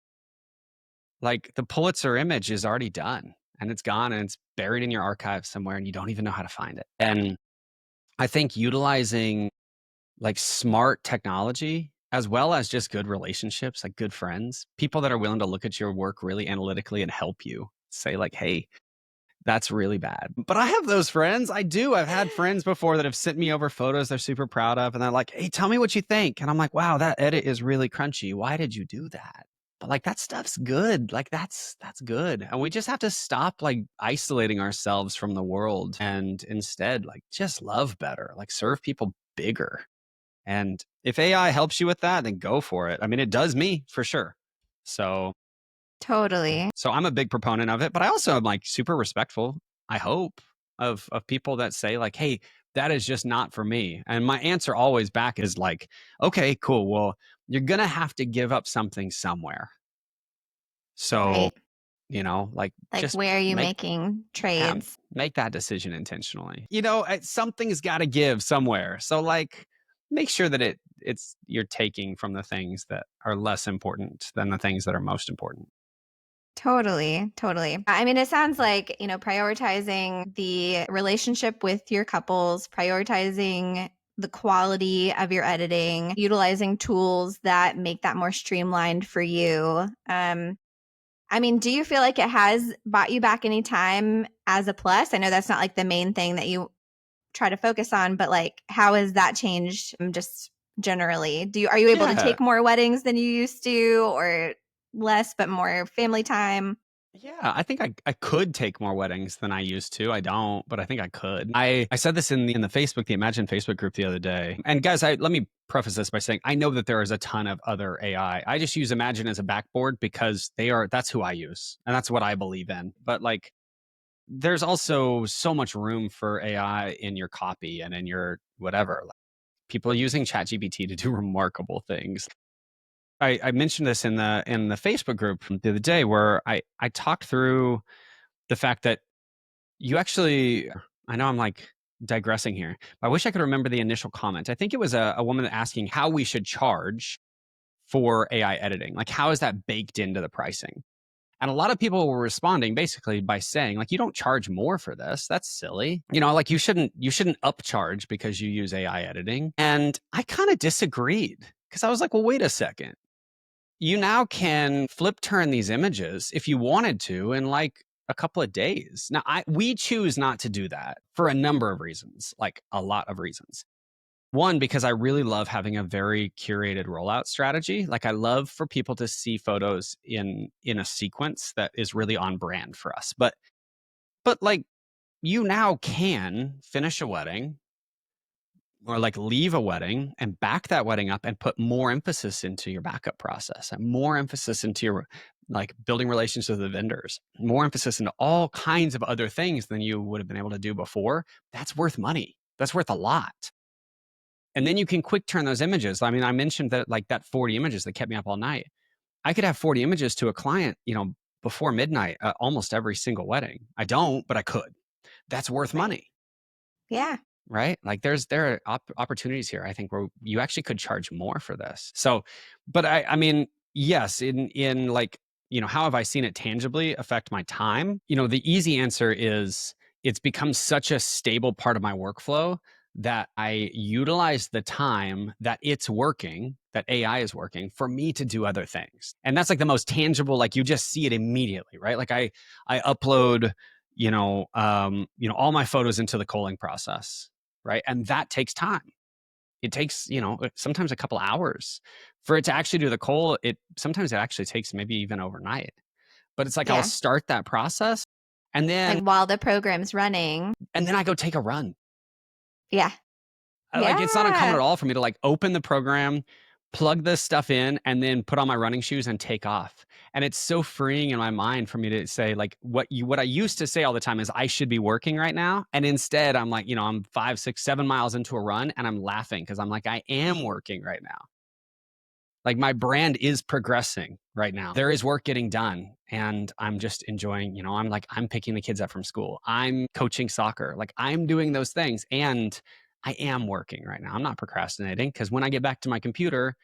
like the Pulitzer image, is already done and it's gone and it's buried in your archive somewhere and you don't even know how to find it. And I think utilizing like smart technology as well as just good relationships, like good friends, people that are willing to look at your work really analytically and help you say like, hey, that's really bad. But I have those friends. I do. I've had friends before that have sent me over photos they're super proud of. And they're like, hey, tell me what you think. And I'm like, wow, that edit is really crunchy. Why did you do that? But like that stuff's good. Like that's good. And we just have to stop like isolating ourselves from the world and instead like just love better, like serve people bigger. And if AI helps you with that, then go for it. I mean, it does me for sure. So Totally. so I'm a big proponent of it, but I also am like super respectful, I hope, of people that say like, hey, that is just not for me. And my answer always back is like, okay, cool. Well, you're gonna have to give up something somewhere. So, Right. you know, like Like, just where are you make making yeah, trades? make that decision intentionally. You know, something's got to give somewhere. So like make sure that it's you're taking from the things that are less important than the things that are most important. Totally, totally. I mean, it sounds like, prioritizing the relationship with your couples, prioritizing the quality of your editing, utilizing tools that make that more streamlined for you. I mean, do you feel like it has bought you back any time as a plus? I know that's not like the main thing that you try to focus on, but like, how has that changed, just generally? Are you able to Yeah. take more weddings than you used to, or less but more family time? Yeah, I think I could take more weddings than I used to. I don't, but I think I could. I said this in the Facebook, the Imagine Facebook group the other day. And guys, let me preface this by saying I know that there is a ton of other AI. I just use Imagine as a backboard because that's who I use and that's what I believe in. But like there's also so much room for AI in your copy and in your whatever. Like, people are using ChatGPT to do remarkable things. I mentioned this in the Facebook group the other day where I talked through the fact that you actually, I know I'm like digressing here, but I wish I could remember the initial comment. I think it was a woman asking how we should charge for AI editing. Like, how is that baked into the pricing? And a lot of people were responding basically by saying, like, you don't charge more for this. That's silly. You know, like you shouldn't upcharge because you use AI editing. And I kind of disagreed because I was like, well, wait a second. You now can flip turn these images if you wanted to in like a couple of days. Now, we choose not to do that for a number of reasons, like a lot of reasons. One, because I really love having a very curated rollout strategy. Like I love for people to see photos in a sequence that is really on brand for us. But like you now can finish a wedding or like leave a wedding and back that wedding up and put more emphasis into your backup process and more emphasis into your like building relationships with the vendors, more emphasis into all kinds of other things than you would have been able to do before. That's worth money. That's worth a lot. And then you can quick turn those images. I mean, I mentioned that like that 40 images that kept me up all night. I could have 40 images to a client, before midnight, almost every single wedding. I don't, but I could. That's worth Right. money, Yeah. right? Like there are opportunities here, I think, where you actually could charge more for this. So, but I mean, yes, in like, how have I seen it tangibly affect my time? The easy answer is it's become such a stable part of my workflow that I utilize the time that it's working, that AI is working for me to do other things. And that's like the most tangible, like you just see it immediately, right? Like I upload, all my photos into the culling process, right? And that takes time. It takes, sometimes a couple hours for it to actually do the cull. Sometimes it actually takes maybe even overnight. But it's like I'll Yeah. start that process and Like then while the program's running. I go take a run. Yeah. Like it's not uncommon Yeah. at all for me to like open the program, plug this stuff in, and then put on my running shoes and take off. And it's so freeing in my mind for me to say like what I used to say all the time is I should be working right now. And instead I'm like, I'm 5, 6, 7 miles into a run and I'm laughing because I'm like, I am working right now. Like my brand is progressing right now. There is work getting done and I'm just enjoying, I'm picking the kids up from school. I'm coaching soccer. Like I'm doing those things and I am working right now. I'm not procrastinating because when I get back to my computer,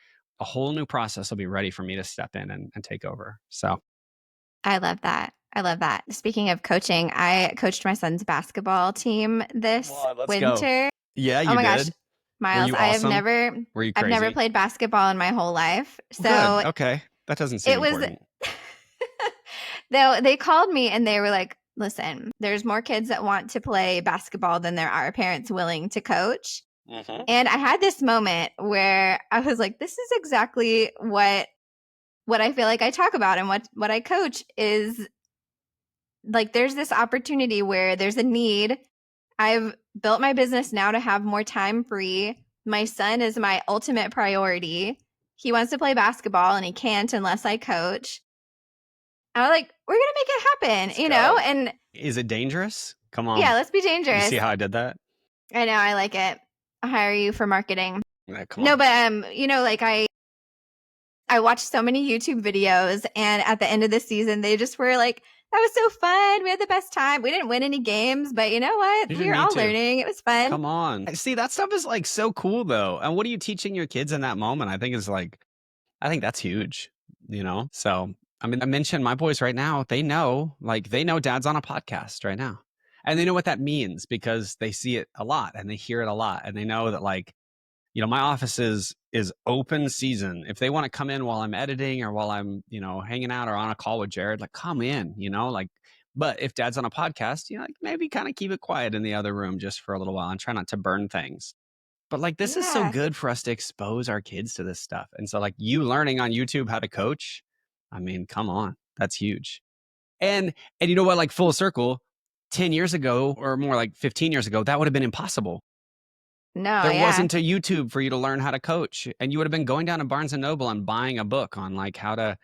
a whole new process will be ready for me to step in and take over. So, I love that. I love that. Speaking of coaching, I coached my son's basketball team this well, let's go. winter. Yeah, Oh you my gosh, did. Were Miles, you awesome? Were you I've never crazy? played basketball in my whole life. Well, good. So Okay. That doesn't seem it was important. though they called me and they were like, listen, there's more kids that want to play basketball than there are parents willing to coach. Mm-hmm. And I had this moment where I was like, this is exactly what I feel like I talk about and what I coach is like there's this opportunity where there's a need. I've built my business now to have more time free. My son is my ultimate priority. He wants to play basketball and he can't unless I coach. I was like, we're gonna make it happen, Let's go. And Is it dangerous? Come yeah, on. let's be You see dangerous. how I did that? I know, I like it. I'll hire you for marketing. Come No, on. but like I watched so many YouTube videos and at the end of the season they just were like, that was so fun. We had the best time. We didn't win any games, but you know what? You We didn't were need all to. learning. It was fun. Come on. See, that stuff is like so cool though. And what are you teaching your kids in that moment? I think that's huge, So, I mean, I mentioned my boys right now, they know dad's on a podcast right now. And they know what that means because they see it a lot and they hear it a lot. And they know that my office is open season. If they want to come in while I'm editing or while I'm, hanging out or on a call with Jared, like come in, but if dad's on a podcast, like maybe kind of keep it quiet in the other room just for a little while and try not to burn things. But like this is so Yeah. good for us to expose our kids to this stuff. And so like you learning on YouTube how to coach, I mean, come on. That's huge. And you know what, like full circle, 10 years ago or more like 15 years ago, that would have been impossible. No, There yeah. wasn't a YouTube for you to learn how to coach. And you would have been going down to Barnes and Noble and buying a book on like how to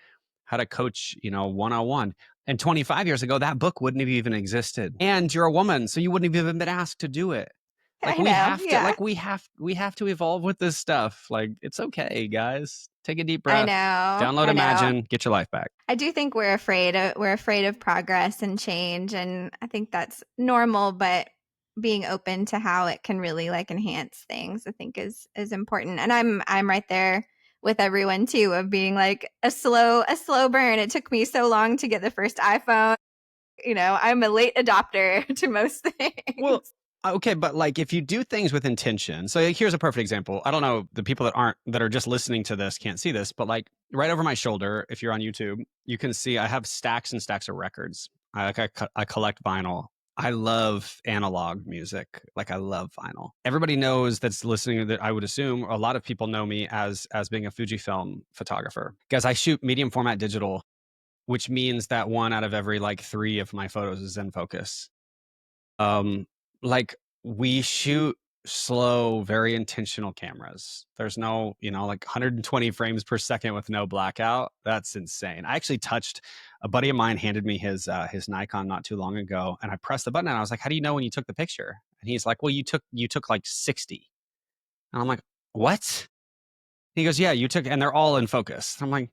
coach, 101. And 25 years ago, that book wouldn't have even existed. And you're a woman, so you wouldn't have even been asked to do it. Like I know. Yeah. we have to evolve with this stuff. Like it's okay, guys. Take a deep I breath. know. Download I know. Imagine, get your life back. I do think we're afraid of progress and change and I think that's normal, but being open to how it can really like enhance things I think is important. And I'm right there with everyone too of being like a slow burn. It took me so long to get the first iPhone. I'm a late adopter to most Well, things. okay, but like if you do things with intention. So here's a perfect example. I don't know, the people that are just listening to this can't see this, but like right over my shoulder, if you're on YouTube, you can see I have stacks and stacks of records. I collect vinyl. I love analog music. Like I love vinyl. Everybody knows that's listening that I would assume a lot of people know me as being a Fujifilm photographer because I shoot medium format digital, which means that one out of every like 3 of my photos is in focus. Um, like we shoot slow, very intentional cameras. There's no, like 120 frames per second with no blackout. That's insane. I actually touched a buddy of mine handed me his Nikon not too long ago, and I pressed the button and I was like, "How do you know when you took the picture?" And he's like, "Well, you took like 60." And I'm like, "What?" He goes, "Yeah, you took," and they're all in focus. I'm like,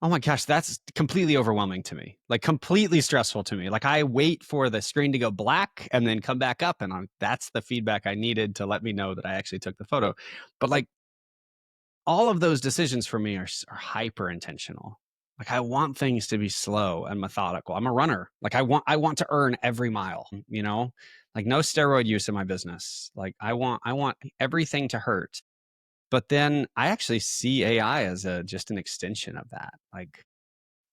oh my gosh, that's completely overwhelming to me. Like completely stressful to me. Like I wait for the screen to go black and then come back up, and that's the feedback I needed to let me know that I actually took the photo. But like all of those decisions for me are hyper intentional. Like I want things to be slow and methodical. I'm a runner. Like I want to earn every mile, Like no steroid use in my business. Like I want everything to hurt. But then I actually see AI as just an extension of that. Like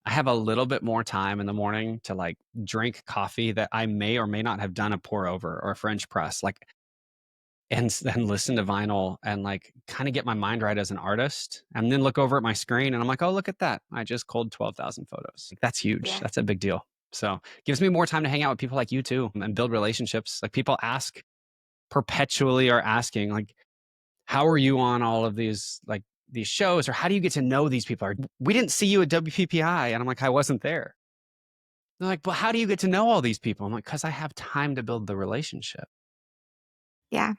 I have a little bit more time in the morning to like drink coffee that I may or may not have done a pour over or a French press, like, and then listen to vinyl and like kind of get my mind right as an artist, and then look over at my screen and I'm like, oh, look at that! I just culled 12,000 photos. Like, that's huge. Yeah. That's a big deal. So gives me more time to hang out with people like you too and build relationships. Like people ask perpetually are asking like, how are you on all of these shows, or how do you get to know these people? Or we didn't see you at WPPI, and I'm like, I wasn't there. They're like, well, how do you get to know all these people? I'm like, because I have time to build the relationship. Yeah.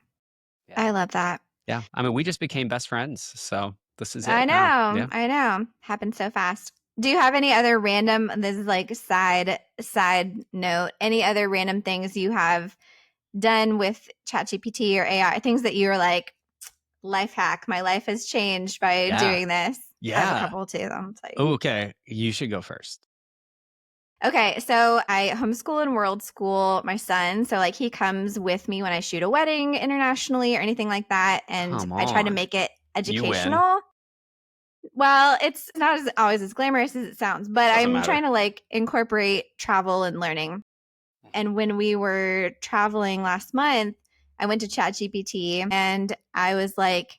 Yeah. I love that. Yeah. I mean, we just became best friends. So this is I it now. know. Yeah. I know. Happened so fast. Do you have any other random, this is like side note, any other random things you have done with ChatGPT or AI, things that you're like, life hack, my life has changed by Yeah. doing this? I have a Yeah. couple too. I'll tell you. Oh, okay. You should go first. Okay, so I homeschool and world school my son. So like he comes with me when I shoot a wedding internationally or anything like that, and Come I try to on. make it You win. educational. Well, it's not always as glamorous as it sounds, but Doesn't I'm matter. trying to like incorporate travel and learning. And when we were traveling last month, I went to ChatGPT and I was like,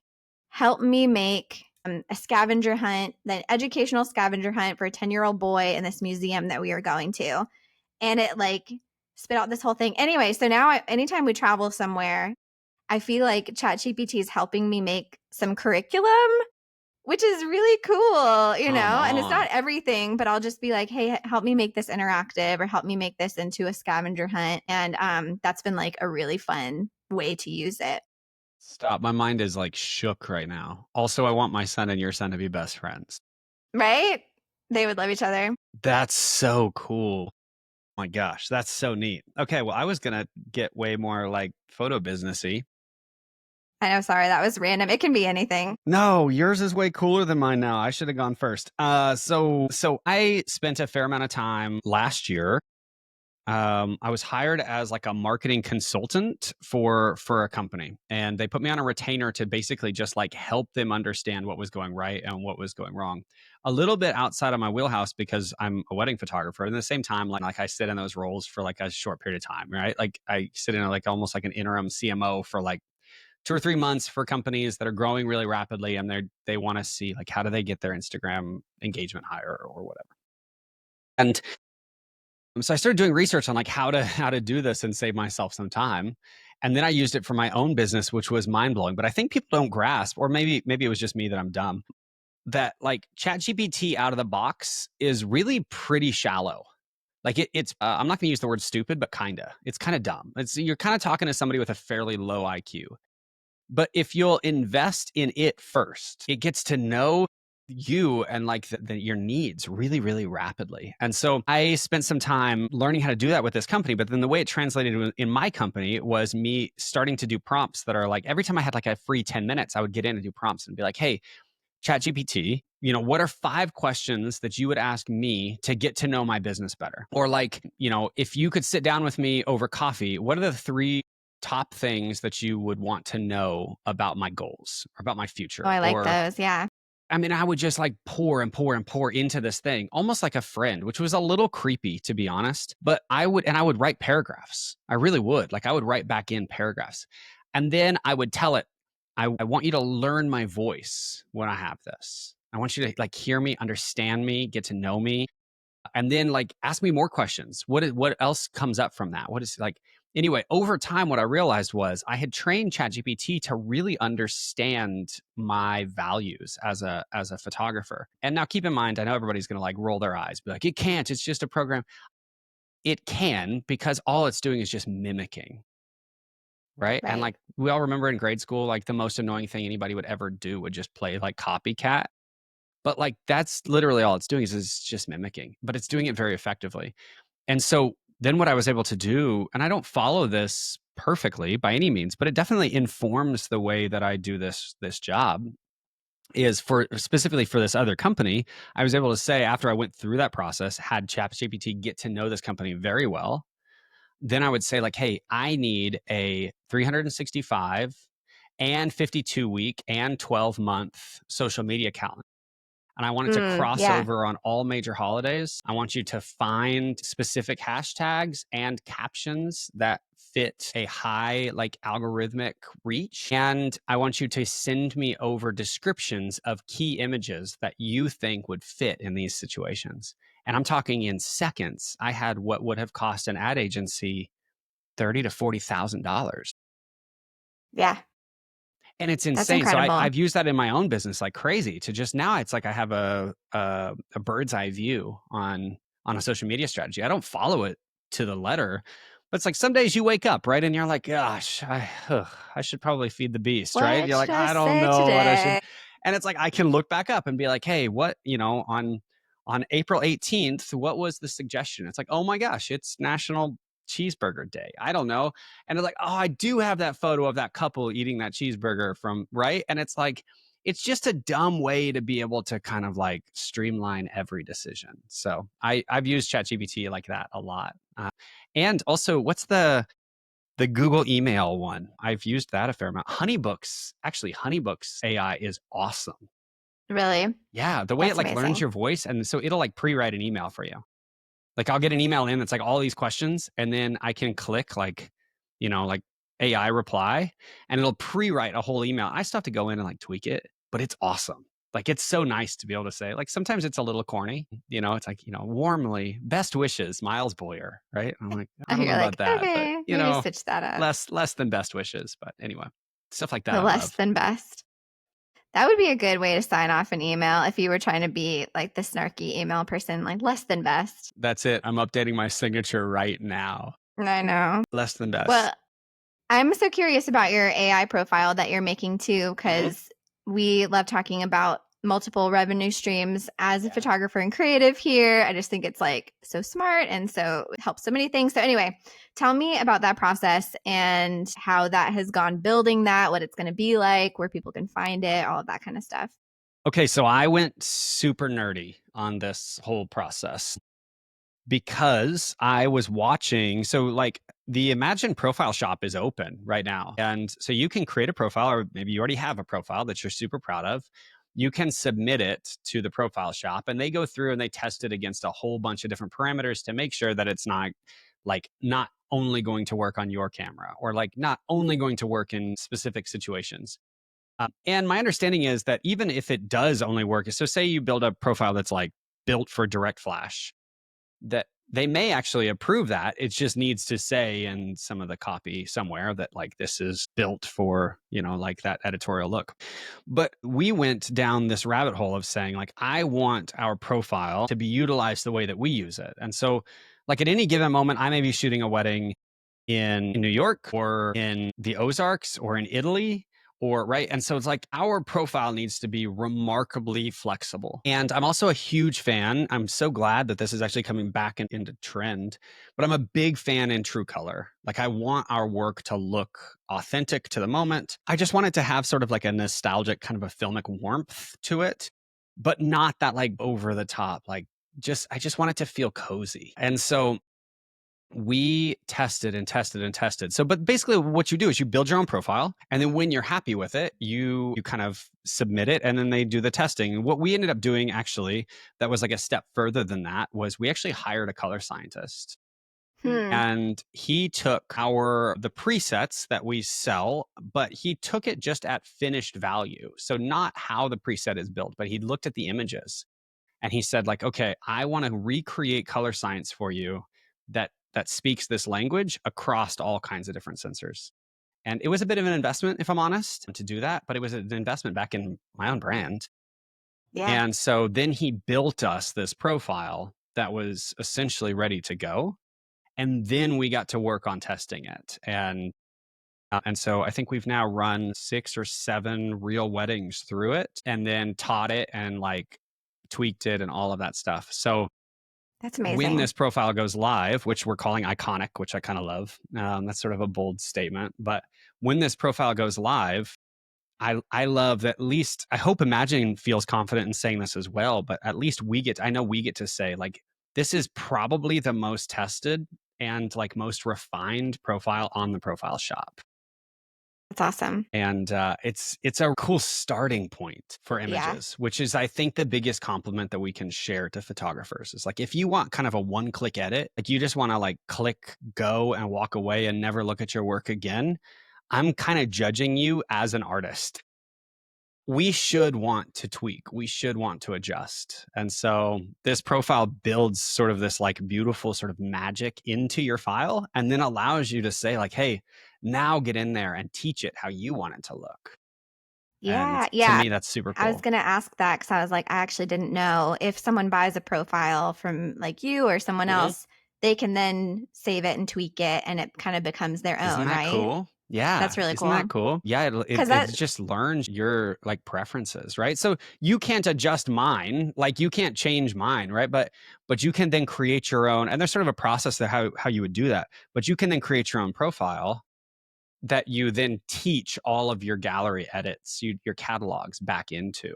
help me make a scavenger hunt, an educational scavenger hunt for a 10-year-old boy in this museum that we were going to. And it like spit out this whole thing. Anyway, so now anytime we travel somewhere, I feel like ChatGPT is helping me make some curriculum, which is really cool, Come and it's not on. everything, but I'll just be like, "Hey, help me make this interactive or help me make this into a scavenger hunt." And that's been like a really fun way to use it. Stop. My mind is like shook right now. Also, I want my son and your son to be best friends. Right? They would love each other. That's so cool. My gosh, that's so neat. Okay, well, I was gonna get way more like photo businessy. I know, sorry, that was random. It can be anything. No, yours is way cooler than mine now. I should have gone first. So I spent a fair amount of time last year. I was hired as like a marketing consultant for a company, and they put me on a retainer to basically just like help them understand what was going right and what was going wrong. A little bit outside of my wheelhouse because I'm a wedding photographer. And at the same time, like I sit in those roles for like a short period of time, right? Like I sit in like almost like an interim CMO for like 2 or 3 months for companies that are growing really rapidly, and they want to see like how do they get their Instagram engagement higher or whatever. And so I started doing research on like how to do this and save myself some time. And then I used it for my own business, which was mind blowing. But I think people don't grasp, or maybe it was just me that I'm dumb, that like ChatGPT out of the box is really pretty shallow. Like I'm not going to use the word stupid, but kinda. It's kind of dumb. You're kind of talking to somebody with a fairly low IQ. But if you'll invest in it first, it gets to know you and like your needs really, really rapidly. And so I spent some time learning how to do that with this company. But then the way it translated in my company was me starting to do prompts that are like every time I had like a free 10 minutes, I would get in and do prompts and be like, hey, ChatGPT, what are 5 questions that you would ask me to get to know my business better? Or like, if you could sit down with me over coffee, what are the 3 top things that you would want to know about my goals or about my Oh, future? I like Or those. Yeah. I mean, I would just like pour and pour and pour into this thing, almost like a friend, which was a little creepy, to be honest. But I would write paragraphs. I really would. Like, I would write back in paragraphs. And then I would tell it, I want you to learn my voice when I have this. I want you to like hear me, understand me, get to know me, and then like ask me more questions. What else comes up from that? What is like anyway, over time what I realized was I had trained ChatGPT to really understand my values as a photographer. And now keep in mind, I know everybody's going to like roll their eyes, be like, it can't, it's just a program. It can, because all it's doing is just mimicking, right? And Right. like we all remember in grade school, like the most annoying thing anybody would ever do would just play like copycat. But like that's literally all it's doing is just mimicking, but it's doing it very effectively. And so then what I was able to do, and I don't follow this perfectly by any means, but it definitely informs the way that I do this job, is for specifically for this other company. I was able to say, after I went through that process, had ChatGPT get to know this company very well, then I would say like, hey, I need a 365 and 52 week and 12-month social media calendar, and I want it to cross Yeah. over on all major holidays. I want you to find specific hashtags and captions that fit a high like algorithmic reach. And I want you to send me over descriptions of key images that you think would fit in these situations. And I'm talking in seconds. I had what would have cost an ad agency $30,000 to $40,000. Yeah. And it's That's insane. So incredible. I've used that in my own business like crazy, to just now it's like I have a bird's eye view on a social media strategy. I don't follow it to the letter, but it's like some days you wake up, right? And you're like, gosh, I should probably feed the beast, right? What You're like, should I I don't say know what I should. today? And it's like I can look back up and be like, hey, what, on April 18th, what was the suggestion? It's like, oh my gosh, it's National Cheeseburger Day. I don't know. And it's like, oh, I do have that photo of that couple eating that cheeseburger from, right? And it's like, it's just a dumb way to be able to kind of like streamline every decision. So I've used ChatGPT like that a lot. And also, what's the Google email one? I've used that a fair amount. Honeybooks, actually, Honeybooks AI is awesome. Really? Yeah, the way it That's like learns amazing. your voice, and so it'll like pre-write an email for you. Like I'll get an email in that's like all these questions, and then I can click like, like AI reply, and it'll pre-write a whole email. I still have to go in and like tweak it, but it's awesome. Like it's so nice to be able to say, like sometimes it's a little corny, it's like, warmly, best wishes, Miles Boyer, right? I'm like, I don't know You're about like, that, but okay, maybe switch that up. less than best wishes. But anyway, stuff like that The I less love. than best. That would be a good way to sign off an email if you were trying to be like the snarky email person, like less than best. That's it. I'm updating my signature right now. I know. Less than best. Well, I'm so curious about your AI profile that you're making too, Mhm. because we love talking about multiple revenue streams as a Yeah. photographer and creative here. I just think it's like so smart and so it helps so many things. So, anyway, tell me about that process and how that has gone building that, what it's going to be like, where people can find it, all of that kind of stuff. Okay, so I went super nerdy on this whole process because I was watching. So, like, the Imagine profile shop is open right now. And so you can create a profile, or maybe you already have a profile that you're super proud of. You can submit it to the profile shop, and they go through and they test it against a whole bunch of different parameters to make sure that it's not only going to work on your camera, or like not only going to work in specific situations. And my understanding is that even if it does only work, so say you build a profile that's like built for direct flash, that they may actually approve that. It just needs to say in some of the copy somewhere that like this is built for, like that editorial look. But we went down this rabbit hole of saying, like, I want our profile to be utilized the way that we use it. And so, like, at any given moment, I may be shooting a wedding in New York or in the Ozarks or in Italy, or right. And so it's like our profile needs to be remarkably flexible. And I'm also a huge fan. I'm so glad that this is actually coming back into trend, but I'm a big fan in true color. Like I want our work to look authentic to the moment. I just want it to have sort of like a nostalgic kind of a filmic warmth to it, but not that like over the top, like I just want it to feel cozy. And so we tested and tested and tested. So, but basically what you do is you build your own profile, and then when you're happy with it, you kind of submit it, and then they do the testing. And what we ended up doing, actually, that was like a step further than that, was we actually hired a color scientist. Hmm. And he took the presets that we sell, but he took it just at finished value. So not how the preset is built, but he looked at the images, and he said, like, okay, I want to recreate color science for you that speaks this language across all kinds of different sensors. And it was a bit of an investment, if I'm honest, to do that, but it was an investment back in my own brand. Yeah. And so then he built us this profile that was essentially ready to go. And then we got to work on testing it. And so I think we've now run 6 or 7 real weddings through it, and then taught it and like tweaked it and all of that stuff. So That's when amazing. this profile goes live, which we're calling iconic, which I kind of love, that's sort of a bold statement. But when this profile goes live, I love that. At least I hope Imagine feels confident in saying this as well. But at least I know we get to say, like, this is probably the most tested and like most refined profile on the profile shop. That's awesome. And it's a cool starting point for Yeah. images, which is, I think, the biggest compliment that we can share to photographers. Is like, if you want kind of a one-click edit, like you just want to like click go and walk away and never look at your work again, I'm kind of judging you as an artist. We should want to tweak, we should want to adjust. And so this profile builds sort of this like beautiful sort of magic into your file, and then allows you to say, like, hey, now get in there and teach it how you want it to look. And Yeah. to Yeah. me, that's super I was cool. going to ask that because I was like, I actually didn't know if someone buys a profile from like you or someone Mhm. else, they can then save it and tweak it and it kind of becomes their Isn't own, that right? cool? Yeah. That's really Isn't cool. that cool? Yeah. Because It that, just learns your like preferences, right? So you can't adjust mine, like you can't change mine, right? But you can then create your own, and there's sort of a process to how you would do that. But you can then create your own profile that you then teach all of your gallery edits, your catalogs back into.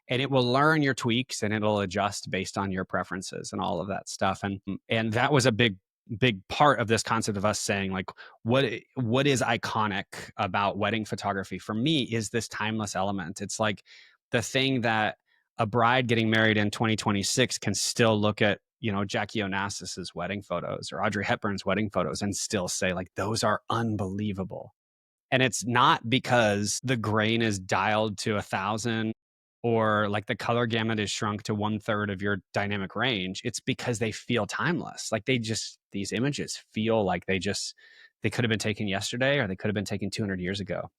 And it will learn your tweaks and it'll adjust based on your preferences and all of that stuff. And that was a big part of this concept of us saying, like, what is iconic about wedding photography for me is this timeless element. It's like the thing that a bride getting married in 2026 can still look at, Jackie Onassis's wedding photos or Audrey Hepburn's wedding photos and still say, like, those are unbelievable. And it's not because the grain is dialed to 1,000, or like the color gamut is shrunk to 1/3 of your dynamic range. It's because they feel timeless. Like these images feel like they could have been taken yesterday, or they could have been taken 200 years ago.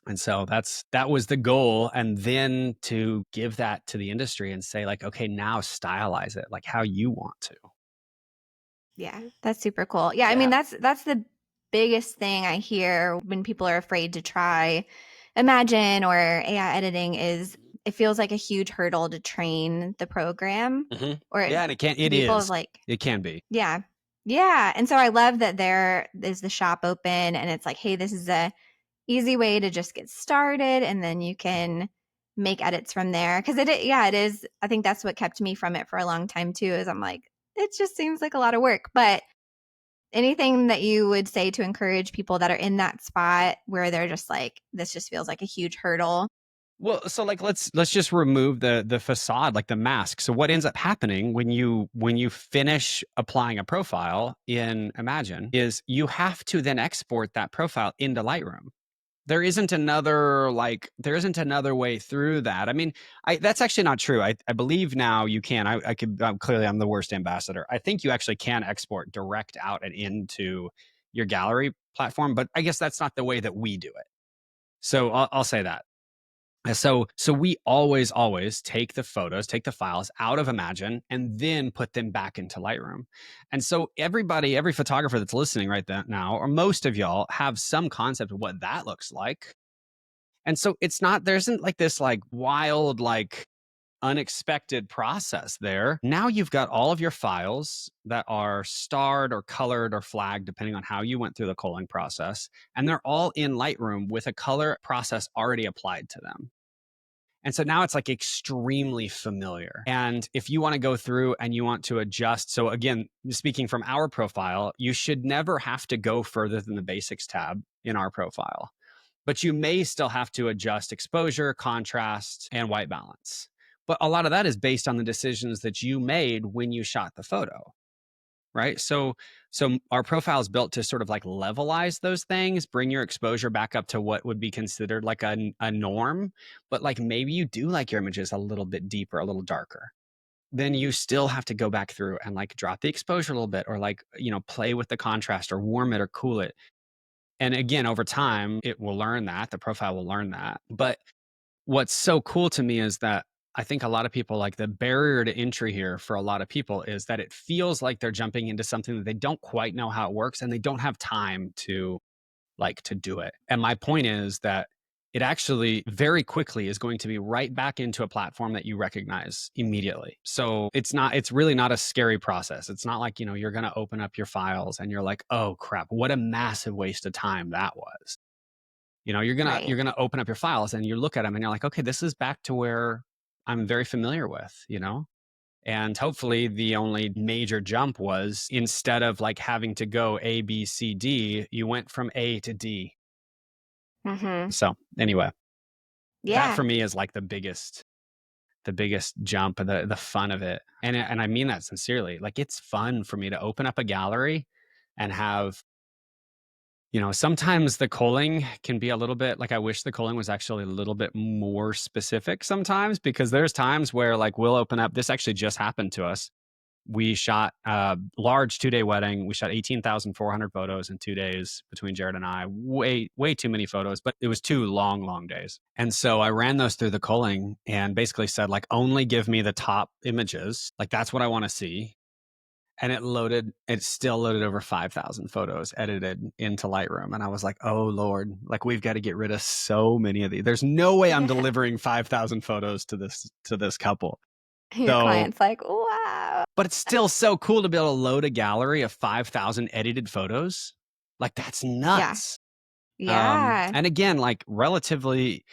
And so that was the goal. And then to give that to the industry and say, like, okay, now stylize it like how you want to. yeah, that's super cool. Yeah, I mean Yeah. that's the biggest thing I hear when people are afraid to try Imagine or AI editing is it feels like a huge hurdle to train the program Hmm. or Yeah. And it people have is, like it can be. yeah. Yeah, and so I love that there is the shop open and it's like, hey, this is a easy way to just get started and then you can make edits from there because it is. I think that's what kept me from it for a long time too is I'm like it just seems like a lot of work, but anything that you would say to encourage people that are in that spot where they're just like this just feels like a huge hurdle. Well, so like let's just remove the facade, like the mask. So what ends up happening when you finish applying a profile in Imagine is you have to then export that profile into Lightroom. There isn't another way through that. I mean, that's actually not true. I believe now you can. I could clearly, I'm the worst ambassador. I think you actually can export direct out and into your gallery platform, but I guess that's not the way that we do it. So I'll say that. So we always take the photos, take the files out of Imagine, and then put them back into Lightroom. And so every photographer that's listening right now, or most of y'all, have some concept of what that looks like. And so there isn't like this like wild, like unexpected process there. Now you've got all of your files that are starred or colored or flagged, depending on how you went through the culling process. And they're all in Lightroom with a color process already applied to them. And so now it's like extremely familiar. And if you want to go through and you want to adjust, so again, speaking from our profile, you should never have to go further than the basics tab in our profile, but you may still have to adjust exposure, contrast, and white balance. But a lot of that is based on the decisions that you made when you shot the photo, right? So our profile is built to sort of like levelize those things, bring your exposure back up to what would be considered like a norm, but like maybe you do like your images a little bit deeper, a little darker. Then you still have to go back through and like drop the exposure a little bit, or like, play with the contrast or warm it or cool it. And again, over time, it will learn that, the profile will learn that. But what's so cool to me is that I think a lot of people, like, the barrier to entry here for a lot of people is that it feels like they're jumping into something that they don't quite know how it works, and they don't have time to do it. And my point is that it actually very quickly is going to be right back into a platform that you recognize immediately. So it's really not a scary process. It's not like, you're going to open up your files and you're like, oh crap, what a massive waste of time that was. You're Right. gonna open up your files and you look at them and you're like, okay, this is back to where I'm very familiar with, and hopefully the only major jump was, instead of like having to go A, B, C, D, you went from A to D. Mm-hmm. So anyway, that Yeah. for me is like the biggest jump, and the fun of it. And I mean that sincerely. Like, it's fun for me to open up a gallery and have, sometimes the culling can be a little bit like, I wish the culling was actually a little bit more specific sometimes, because there's times where like we'll open up, this actually just happened to us. We shot a large 2-day wedding. We shot 18,400 photos in 2 days between Jared and I. Way, way too many photos, but it was 2 long, long days. And so I ran those through the culling and basically said, like, only give me the top images. Like, that's what I want to see. And it still loaded over 5,000 photos edited into Lightroom. And I was like, oh Lord, like, we've got to get rid of so many of these. There's no way I'm delivering 5,000 photos to this couple. Your So, client's like, wow. but it's still so cool to be able to load a gallery of 5,000 edited photos. Like, that's Yeah. nuts. Yeah. And again, like, relatively,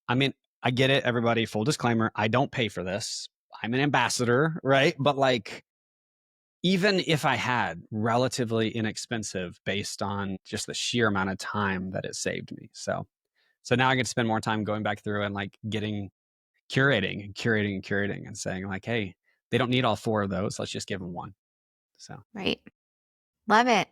I mean, I get it, everybody, full disclaimer, I don't pay for this. I'm an ambassador, right? But like, even if I had, relatively inexpensive based on just the sheer amount of time that it saved me. So now I get to spend more time going back through and like curating and curating and curating and saying like, hey, they don't need all 4 of those. Let's just give them 1. So Right. Love it.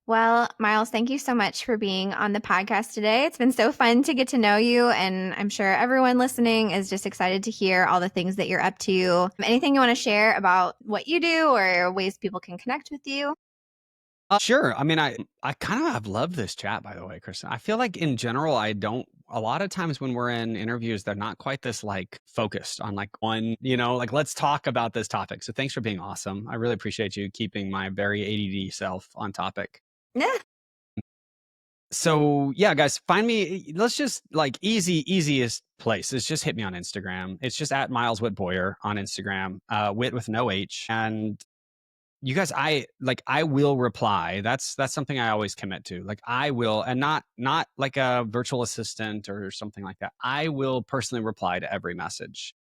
Well, Miles, thank you so much for being on the podcast today. It's been so fun to get to know you, and I'm sure everyone listening is just excited to hear all the things that you're up to. Anything you want to share about what you do or ways people can connect with you? Sure. I mean, I kind of have loved this chat, by the way, Kristin. I feel like in general, a lot of times when we're in interviews, they're not quite this like focused on like one, like, let's talk about this topic. So thanks for being awesome. I really appreciate you keeping my very ADD self on topic. Yeah. So yeah, guys, find me. Let's just like easiest place is just hit me on Instagram. It's just at Miles Witt Boyer on Instagram, Wit with no H. And you guys, I will reply. That's something I always commit to. Like, I will, and not like a virtual assistant or something like that. I will personally reply to every message.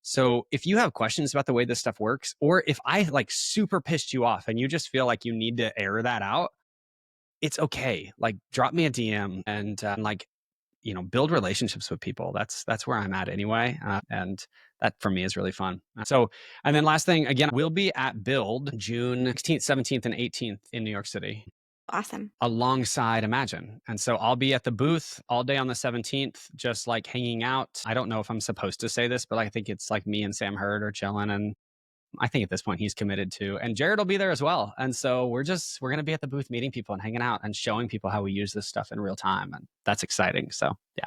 So if you have questions about the way this stuff works, or if I like super pissed you off and you just feel like you need to air that out, it's okay. Like, drop me a DM and like, build relationships with people. That's where I'm at anyway. And that for me is really fun. So, and then last thing, again, we'll be at Build June 16th, 17th, and 18th in New York City Awesome. alongside Imagen. And so I'll be at the booth all day on the 17th, just like hanging out. I don't know if I'm supposed to say this, but I think it's like me and Sam Hurd are chilling, and I think at this point he's committed to, and Jared will be there as well. And so we're going to be at the booth meeting people and hanging out and showing people how we use this stuff in real time. And that's exciting. So yeah.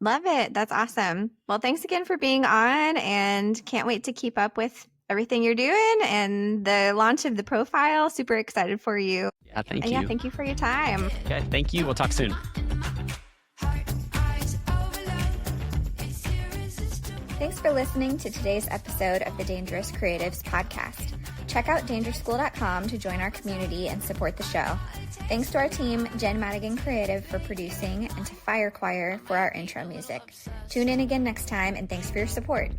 Love it. That's awesome. Well, thanks again for being on, and can't wait to keep up with everything you're doing and the launch of the profile. Super excited for you. Yeah, thank And you. yeah, thank you for your time. Okay, thank you. We'll talk soon. Thanks for listening to today's episode of the Dangerous Creatives podcast. Check out dangerschool.com to join our community and support the show. Thanks to our team, Jen Madigan Creative, for producing, and to Fire Choir for our intro music. Tune in again next time, and thanks for your support.